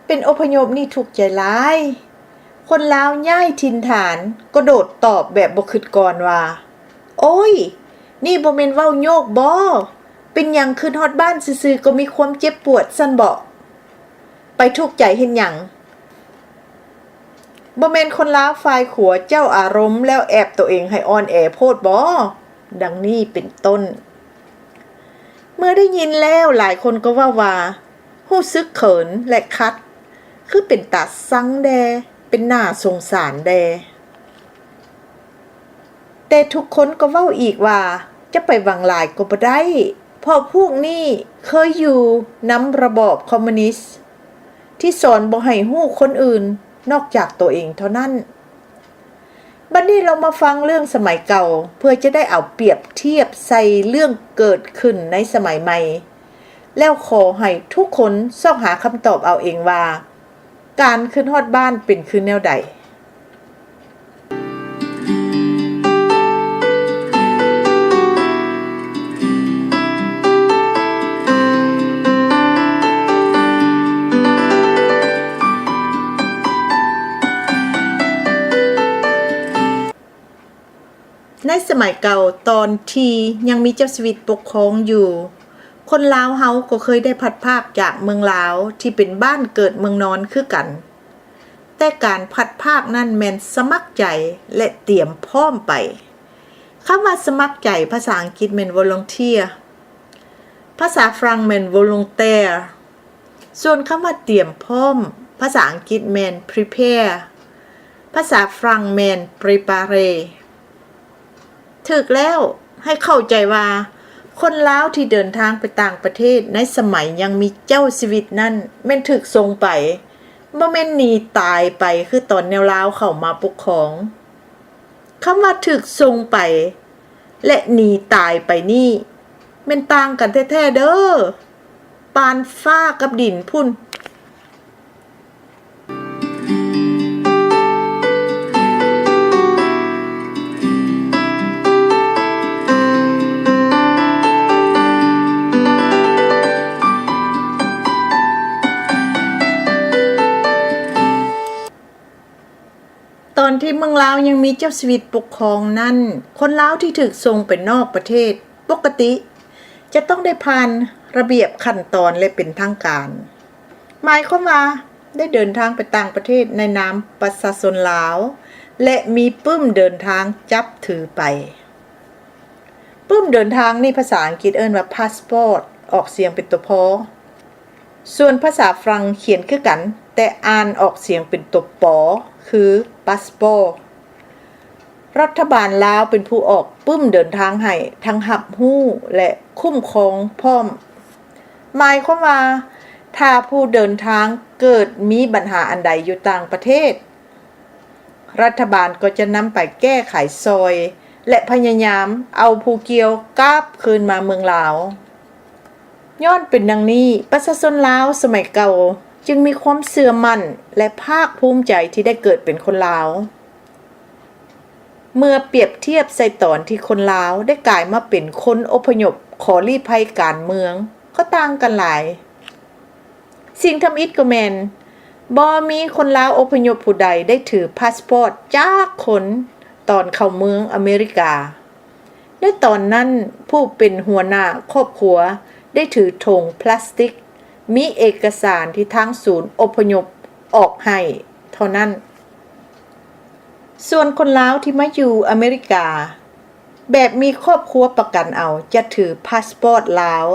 เป็นอพยพนี่ทุกข์ใจหลายคนลาวย้ายถิ่นฐานก็โดดตอบแบบบ่คิดก่อนว่าโอ้ยนี่บ่แม่นเว้าโยกบ่เป็นหยังขึ้นฮอดบ้านซื่อๆก็มีความเจ็บปวดซั่นบ่ไปทุกข์ใจเฮ็ดหยังบ่แม่นคนลาวฝ่ายขัวเจ้าอารมณ์แล้วแอบตัวเองให้อ่อนแอโพดบ่ดังนี้เป็นต้นเมื่อได้ยินแล้วหลายคนก็ว่ารู้สึกเขินและคัดคือเป็นตาสังแดเป็นหน้าสงสารแดแต่ทุกคนก็เว้าอีกว่าจะไปหวังหลายก็บ่ได้เพราะพวกนี้เคยอยู่นำระบอบคอมมิวนิสต์ที่สอนบ่ให้ฮู้คนอื่นนอกจากตัวเองเท่านั้นบัดนี้เรามาฟังเรื่องสมัยเก่าเพื่อจะได้เอาเปรียบเทียบใส่เรื่องเกิดขึ้นในสมัยใหม่แล้วขอให้ทุกคนซอกหาคำตอบเอาเองว่าการขึ้นฮอดบ้านเป็นคือแนวใดในสมัยเก่าตอนที่ยังมีเจ้าชีวิตปกครองอยู่คนลาวเฮาก็เคยได้พัดภาคจากเมืองลาวที่เป็นบ้านเกิดเมืองนอนคือกันแต่การพัดภาคนั้นแม่นสมัครใจและเตรียมพร้อมไปคำว่าสมัครใจภาษาอังกฤษแม่น volunteer ภาษาฝรั่งแม่น volontaire ส่วนคำว่าเตรียมพร้อมภาษาอังกฤษแม่น prepare ภาษาฝรั่งแม่น prepareถึกแล้วให้เข้าใจว่าคนลาวที่เดินทางไปต่างประเทศในสมัยยังมีเจ้าชีวิตนั่นแม่นถึกทรงไปบ่แม่นหนีตายไปคือตอนแนวลาวเข้ามาปกครองคำว่าถึกทรงไปและหนีตายไปนี่แม่นต่างกันแท้ๆเด้อปานฟ้ากับดินพุ่นตอนที่เมืองลาวยังมีเจ้าชีวิตปกครองนั้นคนลาวที่ถูกส่งไปนอกประเทศปกติจะต้องได้ผ่านระเบียบขั้นตอนและเป็นทางการหมายความว่าได้เดินทางไปต่างประเทศในนามประชาชนลาวและมีปึ้มเดินทางจับถือไปปึ้มเดินทางนี่ภาษาอังกฤษเอิ้นว่า passport ออกเสียงเป็นตัวพอส่วนภาษาฝรั่งเขียนคือกันแต่อ่านออกเสียงเป็นตัวปอคือพาสปอร์ตรัฐบาลลาวเป็นผู้ออกปึ้มเดินทางให้ทั้งรับรู้และคุ้มครองพร้อมหมายความว่าถ้าผู้เดินทางเกิดมีปัญหาอันใดอยู่ต่างประเทศรัฐบาลก็จะนำไปแก้ไขซอยและพยายามเอาผู้เกี่ยวกลับคืนมาเมืองลาวย้อนเป็นดังนี้ประชาชนลาวสมัยเก่าจึงมีความเชื่อมั่นและภาคภูมิใจที่ได้เกิดเป็นคนลาวเมื่อเปรียบเทียบใส่ตอนที่คนลาวได้กลายมาเป็นคนอพยพขอลี้ภัยการเมืองก็ต่างกันหลายสิ่งทำอิฐก็แม่นบ่มีคนลาวอพยพผู้ใดได้ถือพาสปอร์ตจากคนตอนเข้าเมืองอเมริกาในตอนนั้นผู้เป็นหัวหน้าครอบครัวได้ถือธงพลาสติกมีเอกสารที่ทางศูนย์อพยพออกให้เท่านั้นส่วนคนลาวที่มาอยู่อเมริกาแบบมีครอบครัวประกันเอาจะถือพาสปอร์ตลาว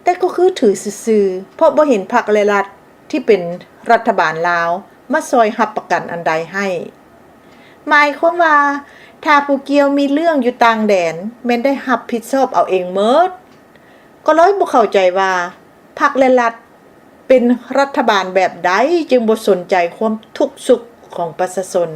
แต่ก็คือถือซื่อๆเพราะบ่เห็นพรรคและรัฐที่เป็นรัฐบาลลาวมาซอยรับประกันอันใดให้หมายความว่าถ้าผู้เกี่ยวมีเรื่องอยู่ต่างแดนแม่นได้รับผิดชอบเอาเองหมดก็เลยบ่เข้าใจว่าพรรคและรัฐเป็นรัฐบาลแบบใดจึงบ่สนใจความทุกข์สุขของประชาชน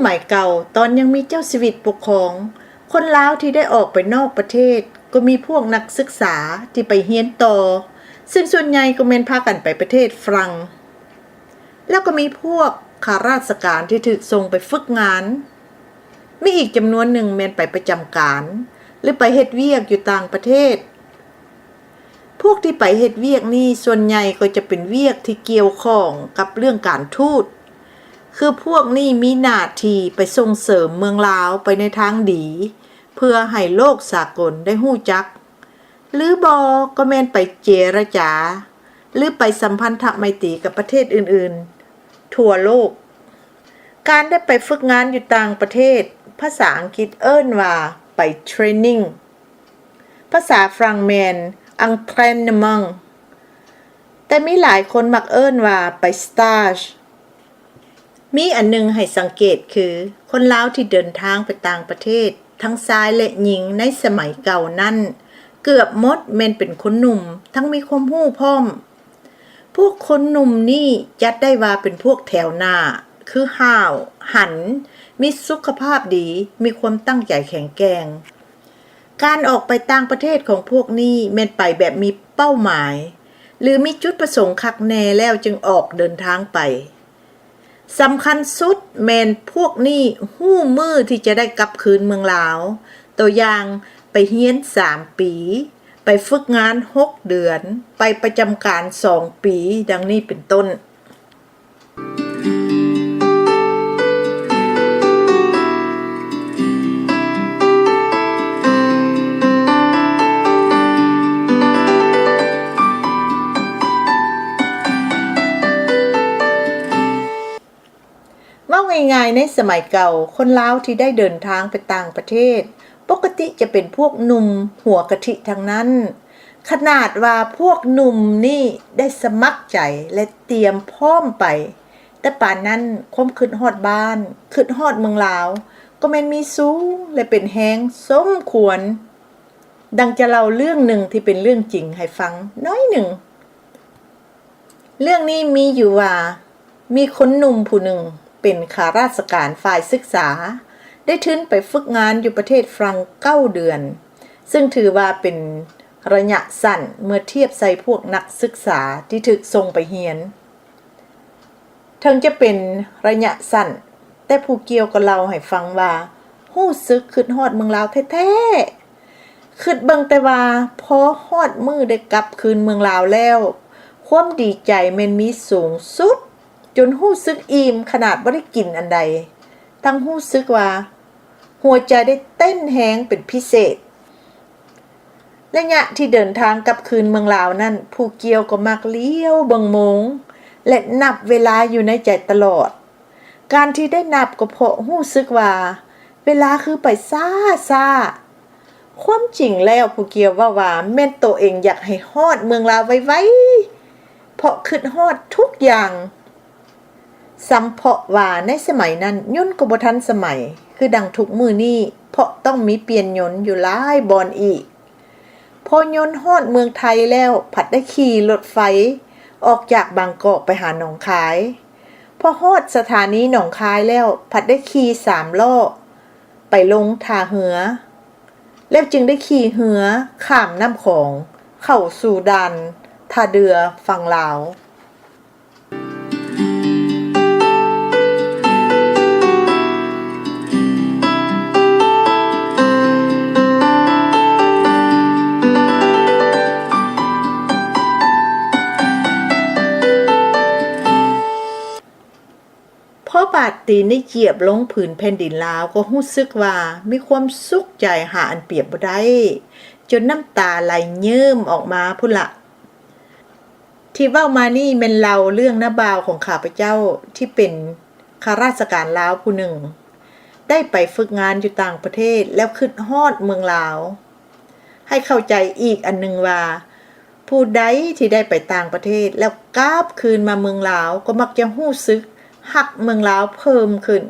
มัยเก่าตอนยังมีเจ้าชีวิตปกครองคนลาวที่ได้ออกไปนอกประเทศก็มีพวกนักศึกษาที่ไปเรียนต่อซึ่งส่วนใหญ่ก็แม่นพากันไปประเทศฝรั่งแล้วก็มีพวกข้าราชการที่ถูกส่งไปฝึกงานมีอีกจำนวนหนึ่งแม่นไปประจำการหรือไปเฮ็ดเวียกอยู่ต่างประเทศพวกที่ไปเฮ็ดเวียกนี่ส่วนใหญ่ก็จะเป็นเวียกที่เกี่ยวข้องกับเรื่องการทูตคือพวกนี้มีหน้าที่ไปส่งเสริมเมืองลาวไปในทางดีเพื่อให้โลกสากลได้ฮู้จักหรือบอก็แม่นไปเจรจาหรือไปสัมพันธไมตรีกับประเทศอื่นๆทั่วโลกการได้ไปฝึกงานอยู่ต่างประเทศภาษาอังกฤษเอิ้นว่าไปเทรนนิ่งภาษาฝรั่งแม่นentraînement แต่มีหลายคนมักเอิ้นว่าไป stage มีอันนึงให้สังเกตคือคนลาวที่เดินทางไปต่างประเทศทั้งชายและหญิงในสมัยเก่านั้นเกือบหมดแม่นเป็นคนหนุ่มทั้งมีความรู้พร้อมพวกคนหนุ่มนี่จัดได้ว่าเป็นพวกแถวหน้าคือห้าวหันมีสุขภาพดีมีความตั้งใจแข็งแกร่งการออกไปต่างประเทศของพวกนี้แม่นไปแบบมีเป้าหมายหรือมีจุดประสงค์คักแน่แล้วจึงออกเดินทางไปสำคัญสุดแม่นพวกนี้ฮู้มือที่จะได้กลับคืนเมืองลาวตัวอย่างไปเรียน3 ปีไปฝึกงาน6 เดือนไปประจำการ2 ปีดังนี้เป็นต้นว่าง่ายๆในสมัยเก่าคนลาวที่ได้เดินทางไปต่างประเทศปกติจะเป็นพวกหนุ่มหัวกะทิทั้งนั้นขนาดว่าพวกหนุ่มนี่ได้สมัครใจและเตรียมพร้อมไปแต่ป่านนั้นความคิดฮอดบ้านคิดฮอดเมืองลาวก็แม่นมีสูงและเป็นแฮงสมควรดังจะเล่าเรื่องหนึ่งที่เป็นเรื่องจริงให้ฟังน้อยหนึ่งเรื่องนี้มีอยู่ว่ามีคนหนุ่มผู้หนึ่งเป็นข้าราชการฝ่ายศึกษาได้ทุนไปฝึกงานอยู่ประเทศฝรั่ง9 เดือนซึ่งถือว่าเป็นระยะสั้นเมื่อเทียบใส่พวกนักศึกษาที่ถูกส่งไปเรียนถึงจะเป็นระยะสั้นแต่ผู้เกี่ยวก็เล่าให้ฟังว่าฮู้สึกคิดฮอดเมืองลาวแท้ๆคิดเบิ่งแต่ว่าพอฮอดมื้อได้กลับคืนเมืองลาวแล้วความดีใจแม่นมีสูงสุดจนรู้สึกอิ่มขนาดบ่ได้กินอันใดทั้งรู้สึกว่าหัวใจได้เต้นแฮงเป็นพิเศษระยะที่เดินทางกลับคืนเมืองลาวนั่นผู้เกี่ยวก็มักเลี้ยวเบิ่งโมงและนับเวลาอยู่ในใจตลอดการที่ได้นับก็เพราะรู้สึกว่าเวลาคือไปซ่าความจริงแล้วผู้เกี่ยวว่าแม่นตัวเองอยากให้ฮอดเมืองลาวไวๆเพราะคิดฮอดทุกอย่างสัมเพาะว่าในสมัยนั้นยนต์ก็บ่ทันสมัยคือดังทุกมื้อนี้เพราะต้องมีเปลี่ยนยนต์อยู่หลายบอนอีกพอยนต์ฮอดเมืองไทยแล้วผัดได้ขี่รถไฟออกจากบางกอกไปหาหนองคายพอฮอดสถานีหนองคายแล้วผัดได้ขี่3 ล้อไปลงท่าเหือแล้วจึงได้ขี่เหือข้ามน้ำของเข้าสู่ด่านท่าเรือฝั่งลาว พอบาดตีนได้เหยียบลงผืนแผ่นดินลาวก็รู้สึกว่ามีความสุขใจหาอันเปรียบบ่ได้จนน้ำตาไหลเยิ้มออกมาพุ่นละที่เว้ามานี่แม่นเล่าเรื่องน้าบ่าวของข้าพเจ้าที่เป็นข้าราชการลาวผู้หนึ่งได้ไปฝึกงานอยู่ต่างประเทศแล้วคิดฮอดเมืองลาวให้เข้าใจอีกอันนึงว่าผู้ใดที่ได้ไปต่างประเทศแล้วกลับคืนมาเมืองลาวก็มักจะรู้สึกฮักเมืองลาวเพิ่มขึ้น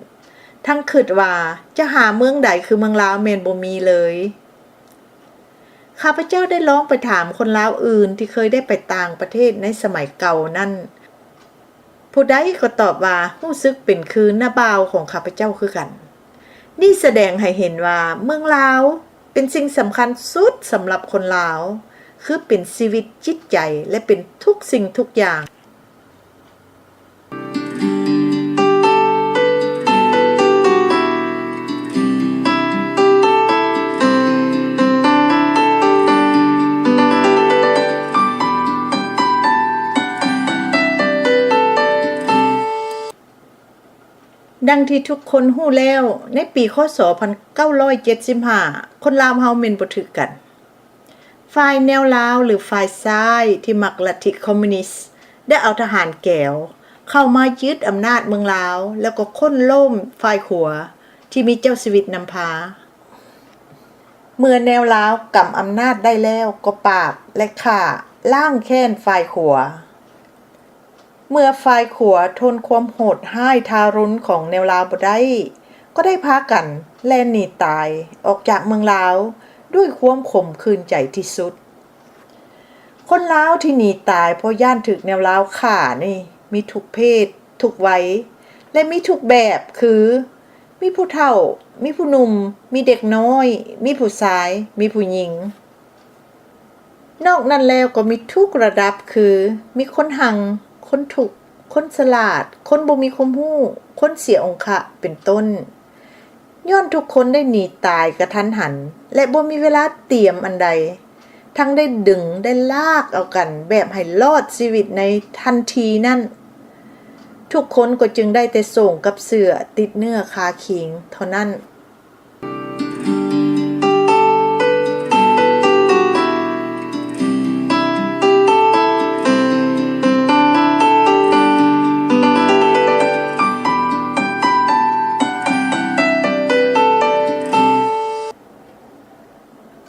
ทั้งคิดว่าจะหาเมืองใดคือเมืองลาวแม่นบ่มีเลยข้าพเจ้าได้ลองไปถามคนลาวอื่นที่เคยได้ไปต่างประเทศในสมัยเก่านั่น ผู้ใดก็ตอบว่ารู้สึกเป็นคือหน้าบ่าวของข้าพเจ้าคือกันนี่แสดงให้เห็นว่าเมืองลาวเป็นสิ่งสำคัญสุดสำหรับคนลาวคือเป็นชีวิตจิตใจและเป็นทุกสิ่งทุกอย่างดังที่ทุกคนฮู้แล้วในปีคศ1975คนลาวเฮาแม่นบ่ถือกันฝ่ายแนวลาวหรือฝ่ายซ้ายที่มักลัทธิคอมมิวนิสต์ได้เอาทหารแก้วเข้ามายึดอำนาจเมืองลาวแล้วก็ค้นล้มฝ่ายขวาที่มีเจ้าชีวิตนำพาเมื่อแนวลาวกำอำนาจได้แล้วก็ปราบและฆ่าล้างแค้นฝ่ายขวาเมื่อฝ่ายขวาทนความโหดร้ายทารุณของแนวลาวบ่ได้ก็ได้พากันแล่นหนีตายออกจากเมืองลาวด้วยความขมขื่นใจที่สุดคนลาวที่หนีตายเพราะย่านถึกแนวลาวฆ่านี่มีทุกเพศทุกวัยและมีทุกแบบคือมีผู้เฒ่ามีผู้หนุ่มมีเด็กน้อยมีผู้ชายมีผู้หญิงนอกนั้นแล้วก็มีทุกระดับคือมีคนหังคนถูกคนฉลาดคนบ่มีความรู้คนเสียองค์เป็นต้นย้อนทุกคนได้หนีตายกระทันหันและบ่มีเวลาเตรียมอันใดทั้งได้ดึงได้ลากเอากันแบบให้รอดชีวิตในทันทีนั้นทุกคนก็จึงได้แต่ส่งกับเสือติดเนื้อคาคิงเท่านั้น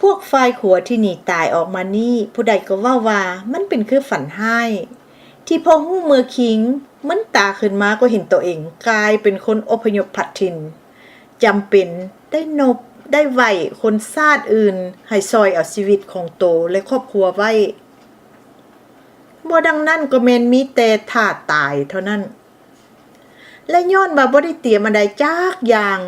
พวกฝ่ายขัวที่หนีตายออกมานี่ผู้ใดก็ว่ามันเป็นคือฝันร้ายที่พอฮู้เมื่อคิงมันตาขึ้นมาก็เห็นตัวเองกลายเป็นคนอพยพพลัดถิ่นจำเป็นได้นบได้ไหวคนชาติอื่นให้ซอยเอาชีวิตของโตและครอบครัวไว้บ่ดังนั้นก็แม่นมีแต่ท่าตายเท่านั้นและย้อนว่าบ่ได้เตรียมอันใดจักอย่าง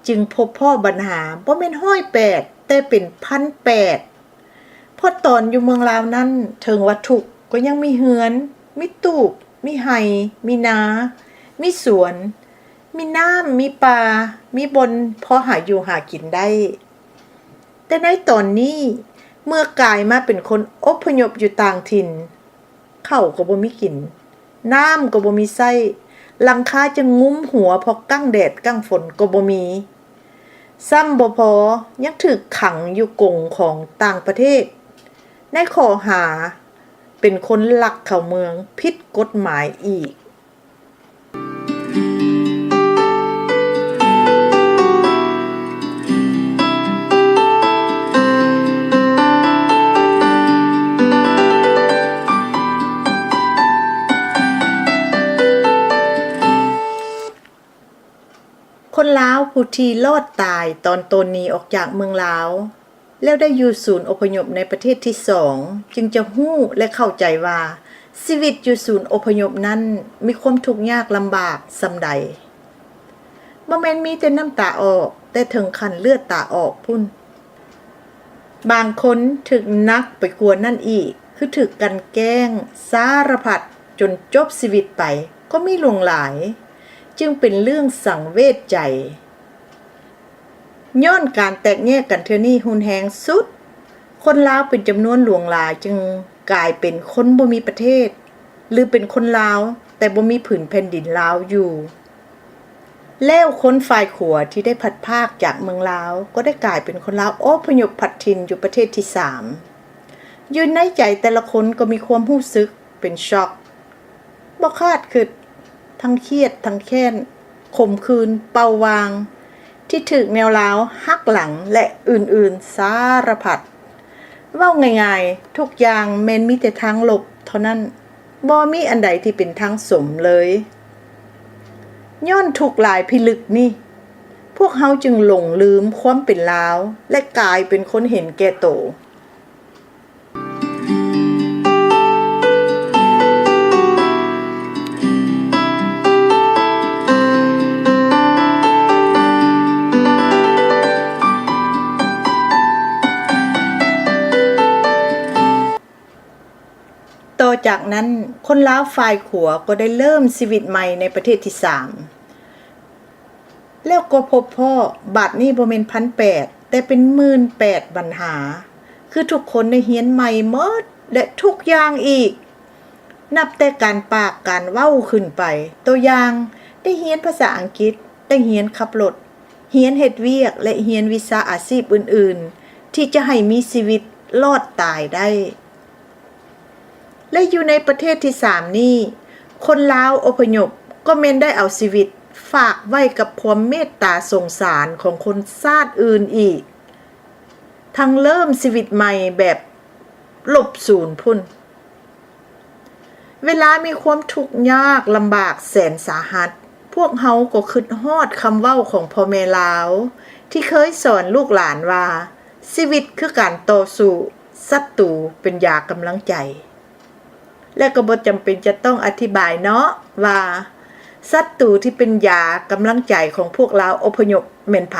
จึงพบพ่อปัญหาบ่แม่น108แต่เป็น1,800เพราะตอนอยู่เมืองลาวนั้นถึงว่าทุกข์ก็ยังมีเฮือนมีตูบมีไห่มีนามีสวนมีน้ำมีปลามีบนพอหาอยู่หากินได้แต่ในตอนนี้เมื่อกลายมาเป็นคนอพยพอยู่ต่างถิ่นข้าวก็บ่มีกินน้ำก็บ่มีใช้หลังคาจะงุ้มหัวพอกั้งแดดกั้งฝนก็บ่มีซ้ำบ่พอยังถูกขังอยู่กรงของต่างประเทศในข้อหาเป็นคนลักเข้าเมืองผิดกฎหมายอีกคนลาวผู้ที่รอดตายตอนตนหนีออกจากเมืองลาวแล้วได้อยู่ศูนย์อพยพในประเทศที่2จึงจะฮู้และเข้าใจว่าชีวิตอยู่ศูนย์อพยพนั้นมีความทุกข์ยากลำบากส่ำใดบ่แม่นมีแต่น้ำตาออกแต่ถึงขั้นเลือดตาออกพุ่นบางคนถึกนักไปกว่านั่นอีกคือถึกกันแกล้งสารพัดจนจบชีวิตไปก็มีหลวงหลายจึงเป็นเรื่องสังเวชใจย้อนการแตกแยกกันเทื่อนี้หุนแฮงสุดคนลาวเป็นจำนวนหลวงหลายจึงกลายเป็นคนบ่มีประเทศหรือเป็นคนลาวแต่บ่มีผืนแผ่นดินลาวอยู่แล้วคนฝ่ายขัวที่ได้พัดภาคจากเมืองลาวก็ได้กลายเป็นคนลาวอพยพพัดถิ่นอยู่ประเทศที่3อยู่ในใจแต่ละคนก็มีความรู้สึกเป็นช็อกบ่คาดคิดทั้งเครียดทั้งแค้นขมขื่นเป่าวางที่ถึกแนวลาวหักหลังและอื่นๆสารพัดเว้าง่ายๆทุกอย่างแม่นมีแต่ทางลบเท่านั้นบ่มีอันใดที่เป็นทางสมเลยย้อนทุกข์หลายพิลึกนี่พวกเฮาจึงหลงลืมความเป็นลาวและกลายเป็นคนเห็นแก่โต ต่อจากนั้นคนลาวฝ่ายขัวก็ได้เริ่มชีวิตใหม่ในประเทศที่3แล้วก็พบพ่อบาดนี้บ่แม่น1,800แต่เป็น18,000ปัญหาคือทุกคนได้เรียนใหม่หมดและทุกอย่างอีกนับแต่การปากการเว้าขึ้นไปตัวอย่างได้เรียนภาษาอังกฤษได้เรียนขับรถเรียนเฮ็ดเวียกและเรียนวิชาอาชีพอื่นๆที่จะให้มีชีวิตรอดตายได้และอยู่ในประเทศที่3นี้คนลาวอพยพก็แม่นได้เอาชีวิตฝากไว้กับความเมตตาสงสารของคนชาติอื่นอีกทั้งเริ่มชีวิตใหม่แบบลบศูนย์พุ่นเวลามีความทุกข์ยากลำบากแสนสาหัสพวกเฮาก็คิดฮอดคำเว้าของพ่อแม่ลาวที่เคยสอนลูกหลานว่าชีวิตคือการต่อสู้ศัตรูเป็นยากำลังใจและก็บ่จำเป็นจะต้องอธิบายเนาะว่าศัตรูที่เป็นยากำลังใจของพวกเราอพยพแม่นไผ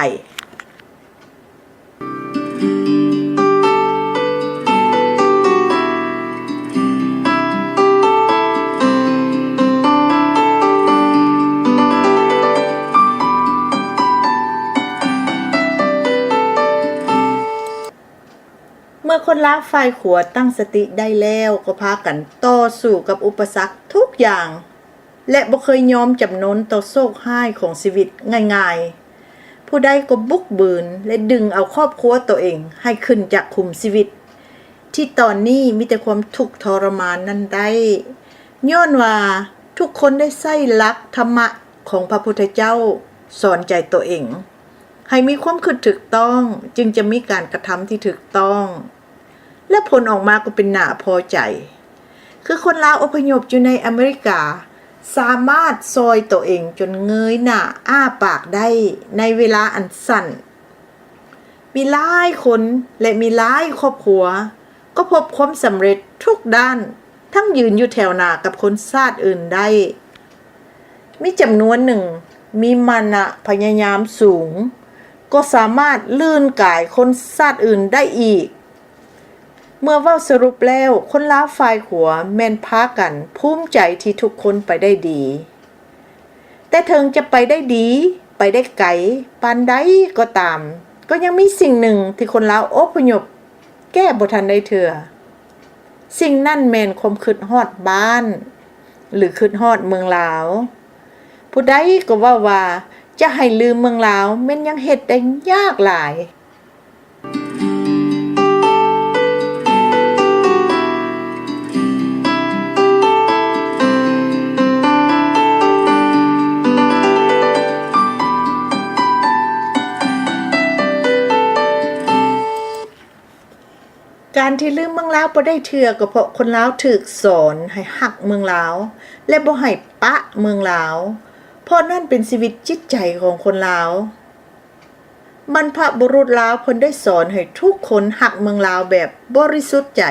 เมื่อคนลาวฝ่ายขัวตั้งสติได้แล้วก็พากันต่อสู้กับอุปสรรคทุกอย่างและบ่เคยยอมจำนนต่อโศกร้ายของชีวิตง่ายๆผู้ใดก็บุกบืนและดึงเอาครอบครัวตัวเองให้ขึ้นจากขุมชีวิตที่ตอนนี้มีแต่ความทุกข์ทรมานนั้นได้ย้อนว่าทุกคนได้ใส่หลักธรรมะของพระพุทธเจ้าสอนใจตัวเองให้มีความคิดถูกต้องจึงจะมีการกระทำที่ถูกต้องและผลออกมาก็เป็นหน้าพอใจคือคนลาวอพยพอยู่ในอเมริกาสามารถซอยตัวเองจนเงยหน้าอ้าปากได้ในเวลาอันสั้นมีหลายคนและมีหลายครอบครัวก็พบความสำเร็จทุกด้านทั้งยืนอยู่แถวหน้ากับคนชาติอื่นได้มีจำนวนหนึ่งมีมานะพยายามสูงก็สามารถลื่นกายคนชาติอื่นได้อีกเมื่อเว้าสรุปแล้วคนลาวฝ่ายขัวแม่นพากันภูมิใจที่ทุกคนไปได้ดีแต่ถึงจะไปได้ดีไปได้ไกลปานใดก็ตามก็ยังมีสิ่งหนึ่งที่คนลาวอพยพแก้บ่ทันได้เทื่อสิ่งนั่นแม่นความคิดฮอดบ้านหรือคิดฮอดเมืองลาวผู้ใดก็ว่าจะให้ลืมเมืองลาวแม่นยังเฮ็ดได้ยากหลายการที่ลืมเมืองลาวบ่ได้เทื่อก็เพราะคนลาวถูกสอนให้ฮักเมืองลาวและบ่ให้ปะเมืองลาวเพราะนั่นเป็นชีวิตจิตใจของคนลาวบรรพบุรุษลาวเพิ่นได้สอนให้ทุกคนฮักเมืองลาวแบบบริสุทธิ์ใจ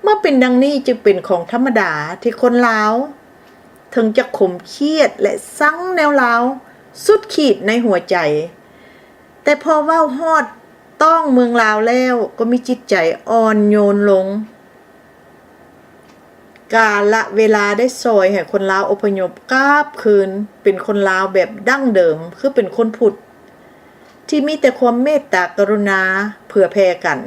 เมื่อเป็นดังนี้จึงเป็นของธรรมดาที่คนลาวถึงจะขมเครียดและซังแนวลาวสุดขีดในหัวใจแต่พอเว้าฮอดต้องเมืองลาวแล้วก็มีจิตใจอ่อนโยนลงกาลเวลาได้ซอยให้คนลาวอพยพกลับคืนเป็นคนลาวแบบดั้งเดิมคือเป็นคนพุทธที่มีแต่ความเมตตากรุณาเผื่อแผ่กัน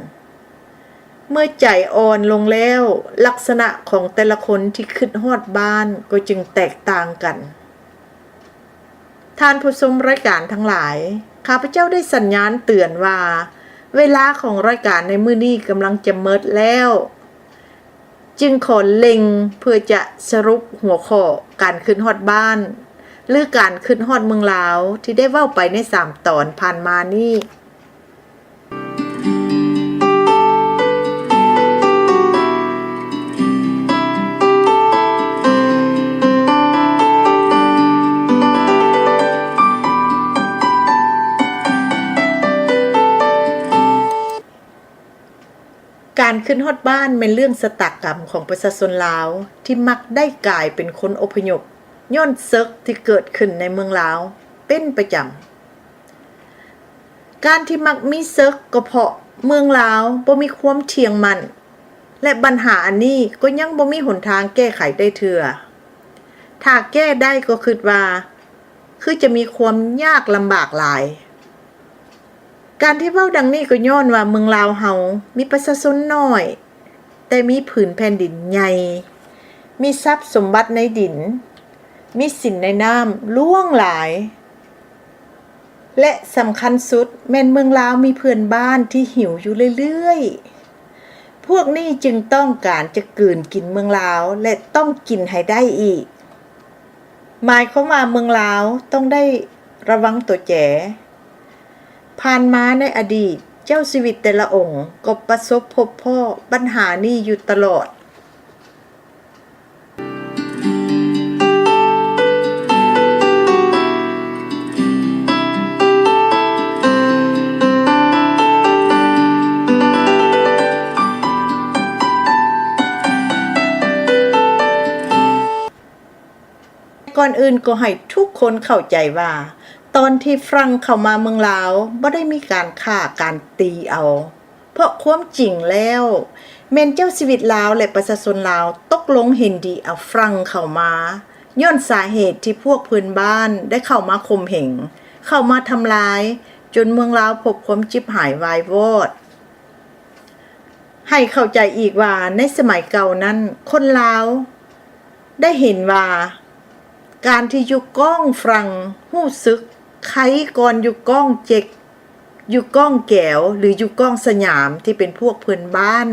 เมื่อใจอ่อนลงแล้วลักษณะของแต่ละคนที่คิดฮอดบ้านก็จึงแตกต่างกันท่านผู้ชมรายการทั้งหลายข้าพเจ้าได้สัญญาณเตือนว่าเวลาของรายการในมื้อนี้กำลังจะหมดแล้วจึงขอเล็งเพื่อจะสรุปหัวข้อการขึ้นฮอดบ้านหรือการขึ้นฮอดเมืองลาวที่ได้เว้าไปใน3ตอนผ่านมานี้การขึ้นฮอดบ้านเป็นเรื่องชะตากรรมของประชาชนลาวที่มักได้กลายเป็นคนอพยพย้อนศึกที่เกิดขึ้นในเมืองลาวเป็นประจำการที่มักมีศึกก็เพราะเมืองลาวบ่มีความเที่ยงมั่น และปัญหาอันนี้ก็ยังบ่มีหนทางแก้ไขได้เทื่อถ้าแก้ได้ก็คิดว่าคือจะมีความยากลำบากหลายการที่เว้าดังนี้ก็ย้อนว่าเมืองลาวเฮามีประชาชนน้อยแต่มีผืนแผ่นดินใหญ่มีทรัพย์สมบัติในดินมีสินในน้ำล่วงหลายและสำคัญสุดแม่นเมืองลาวมีเพื่อนบ้านที่หิวอยู่เรื่อยๆพวกนี้จึงต้องการจะกลืนกินเมืองลาวและต้องกินให้ได้อีกหมายความว่าเมืองลาวต้องได้ระวังตัวแจผ่านมาในอดีตเจ้าชีวิตแต่ละองค์ก็ประสบพบพ่อปัญหานี้อยู่ตลอดก่อนอื่นก็ให้ทุกคนเข้าใจว่าตอนที่ฝรั่งเข้ามาเมืองลาวบ่ได้มีการฆ่าการตีเอาเพราะความจริงแล้วแม่นเจ้าชีวิตลาวและประชาชนลาวตกลงเห็นดีเอาฝรั่งเข้ามาย้อนสาเหตุที่พวกพื้นบ้านได้เข้ามาข่มเหงเข้ามาทำลายจนเมืองลาวพบความจิบหายวายวอดให้เข้าใจอีกว่าในสมัยเก่านั้นคนลาวได้เห็นว่าการที่อยู่ก้องฝรั่งหู้สึกไขก่อนอยู่ก้องเจ็กอยู่ก้องแก้วหรืออยู่ก้องสยามที่เป็นพวกเพื่อนบ้าน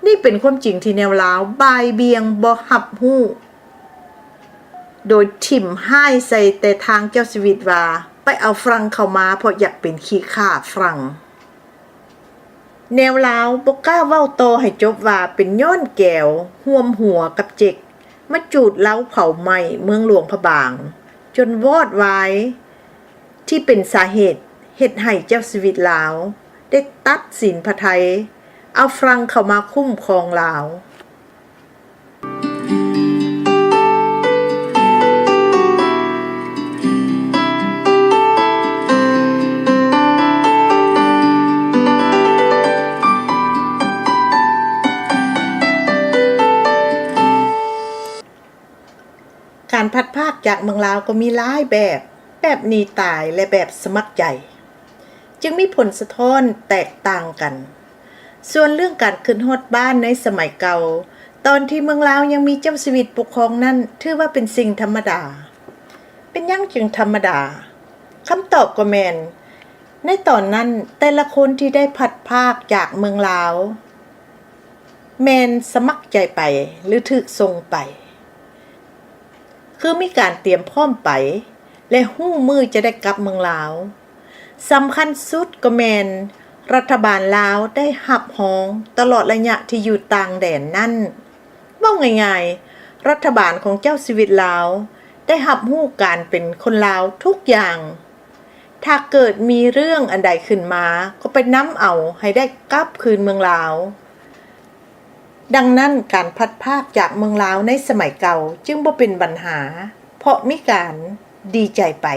นี่เป็นความจริงที่แนวลาวบายเบียงบ่หับหู้โดยถิ่มให้ใส่แต่ทางเจ้าชีวิตว่าไปเอาฝรั่งเข้ามาเพราะอยากเป็นขี้ข้าฝรั่งแนวลาวบ่กล้าเว้าโตให้จบว่าเป็นย้อนแก้วห่วมหัวกับเจ็กมาจูดเล้าเผาไหม้เมืองหลวงพระบางจนวอดวายที่เป็นสาเหตุเฮ็ดให้เจ้าชีวิตลาวได้ตัดสินพระไทยเอาฝรั่งเข้ามาคุ้มครองลาวการพัดภาคจากเมืองลาวก็มีหลายแบบหนีตายและแบบสมัครใจจึงมีผลสะท้อนแตกต่างกันส่วนเรื่องการขึ้นฮอดบ้านในสมัยเก่าตอนที่เมืองลาวยังมีเจ้าชีวิตปกครองนั้นถือว่าเป็นสิ่งธรรมดาเป็นยังจึงธรรมดาคำตอบก็แม่นในตอนนั้นแต่ละคนที่ได้พัดภาคจากเมืองลาวแม่นสมัครใจไปหรือถูกส่งไปคือมีการเตรียมพร้อมไปและหู้มือจะได้กลับเมืองลาวสำคัญสุดก็แม่นรัฐบาลลาวได้หับห้องตลอดระยะที่อยู่ต่างแดนนั่นเว้าง่ายๆรัฐบาลของเจ้าชีวิตลาวได้หับหู้การเป็นคนลาวทุกอย่างถ้าเกิดมีเรื่องอันใดขึ้นมาก็ไปนำเอาให้ได้กลับคืนเมืองลาวดังนั้นการพัดภาคจากเมืองลาวในสมัยเก่าจึงบ่เป็นปัญหาเพราะมีการดีใจไป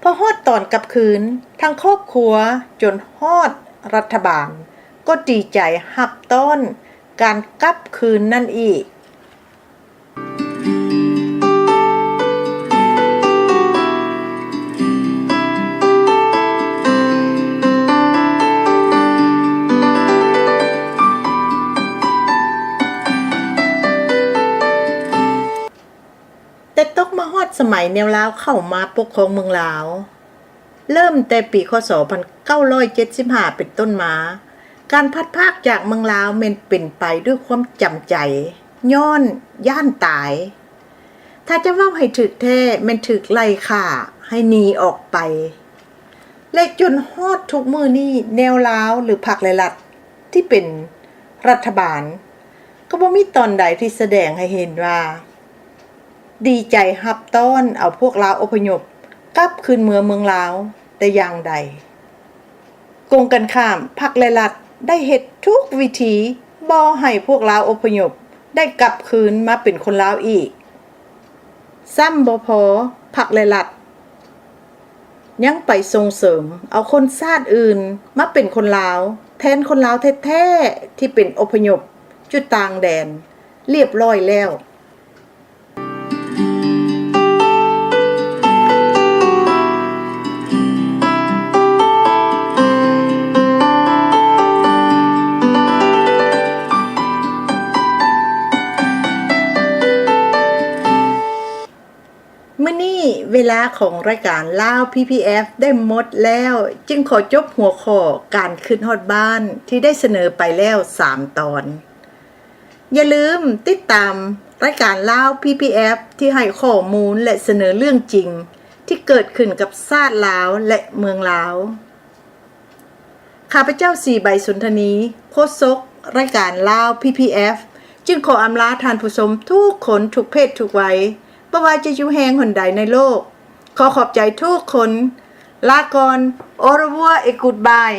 พอฮอดตอนกลับคืนทั้งครอบครัวจนฮอดรัฐบาลก็ดีใจรับต้อนการกลับคืนนั่นอีก สมัยแนวลาวเข้ามาปกครองเมืองลาวเริ่มแต่ปีคศ1975เป็นต้นมาการพัดพากจากเมืองลาวเป็นไปด้วยความจำใจย้อนย่านตายถ้าจะเว้าให้ถึกแท้แม่นถึกไล่ฆ่าให้หนีออกไปและจนฮอดทุกมื้อนี้แนวลาวหรือพรรคหลายรัฐที่เป็นรัฐบาลก็บ่มีตอนใดที่แสดงให้เห็นว่าดีใจรับต้อนเอาพวกลาวอพยพกลับคืนเมืองลาวแต่อย่างใดกงกันข้ามพรรคหลายรัฐได้เฮ็ดทุกวิธีบ่ให้พวกลาวอพยพได้กลับคืนมาเป็นคนลาวอีกซ้ำบ่พอพรรคหลายรัฐยังไปส่งเสริมเอาคนชาติอื่นมาเป็นคนลาวแท นคนลาวแท้ๆที่เป็นอพยพจุดต่างแดนเรียบร้อยแล้วมื้อนี้เวลาของรายการลาว PPF ได้หมดแล้วจึงขอจบหัวข้อการขึ้นฮอดบ้านที่ได้เสนอไปแล้ว3ตอนอย่าลืมติดตามรายการลาว PPF ที่ให้ข้อมูลและเสนอเรื่องจริงที่เกิดขึ้นกับชาติลาวและเมืองลาวข้าพเจ้า4ใบสุนทนีโฆษกรายการลาว PPF จึงขออำลาท่านผู้ชมทุกคนทุกเพศทุกวัยบ่ว่าจะอยู่แห่งหนใดในโลกขอขอบใจทุกคนลาก่อน Au revoir et goodbye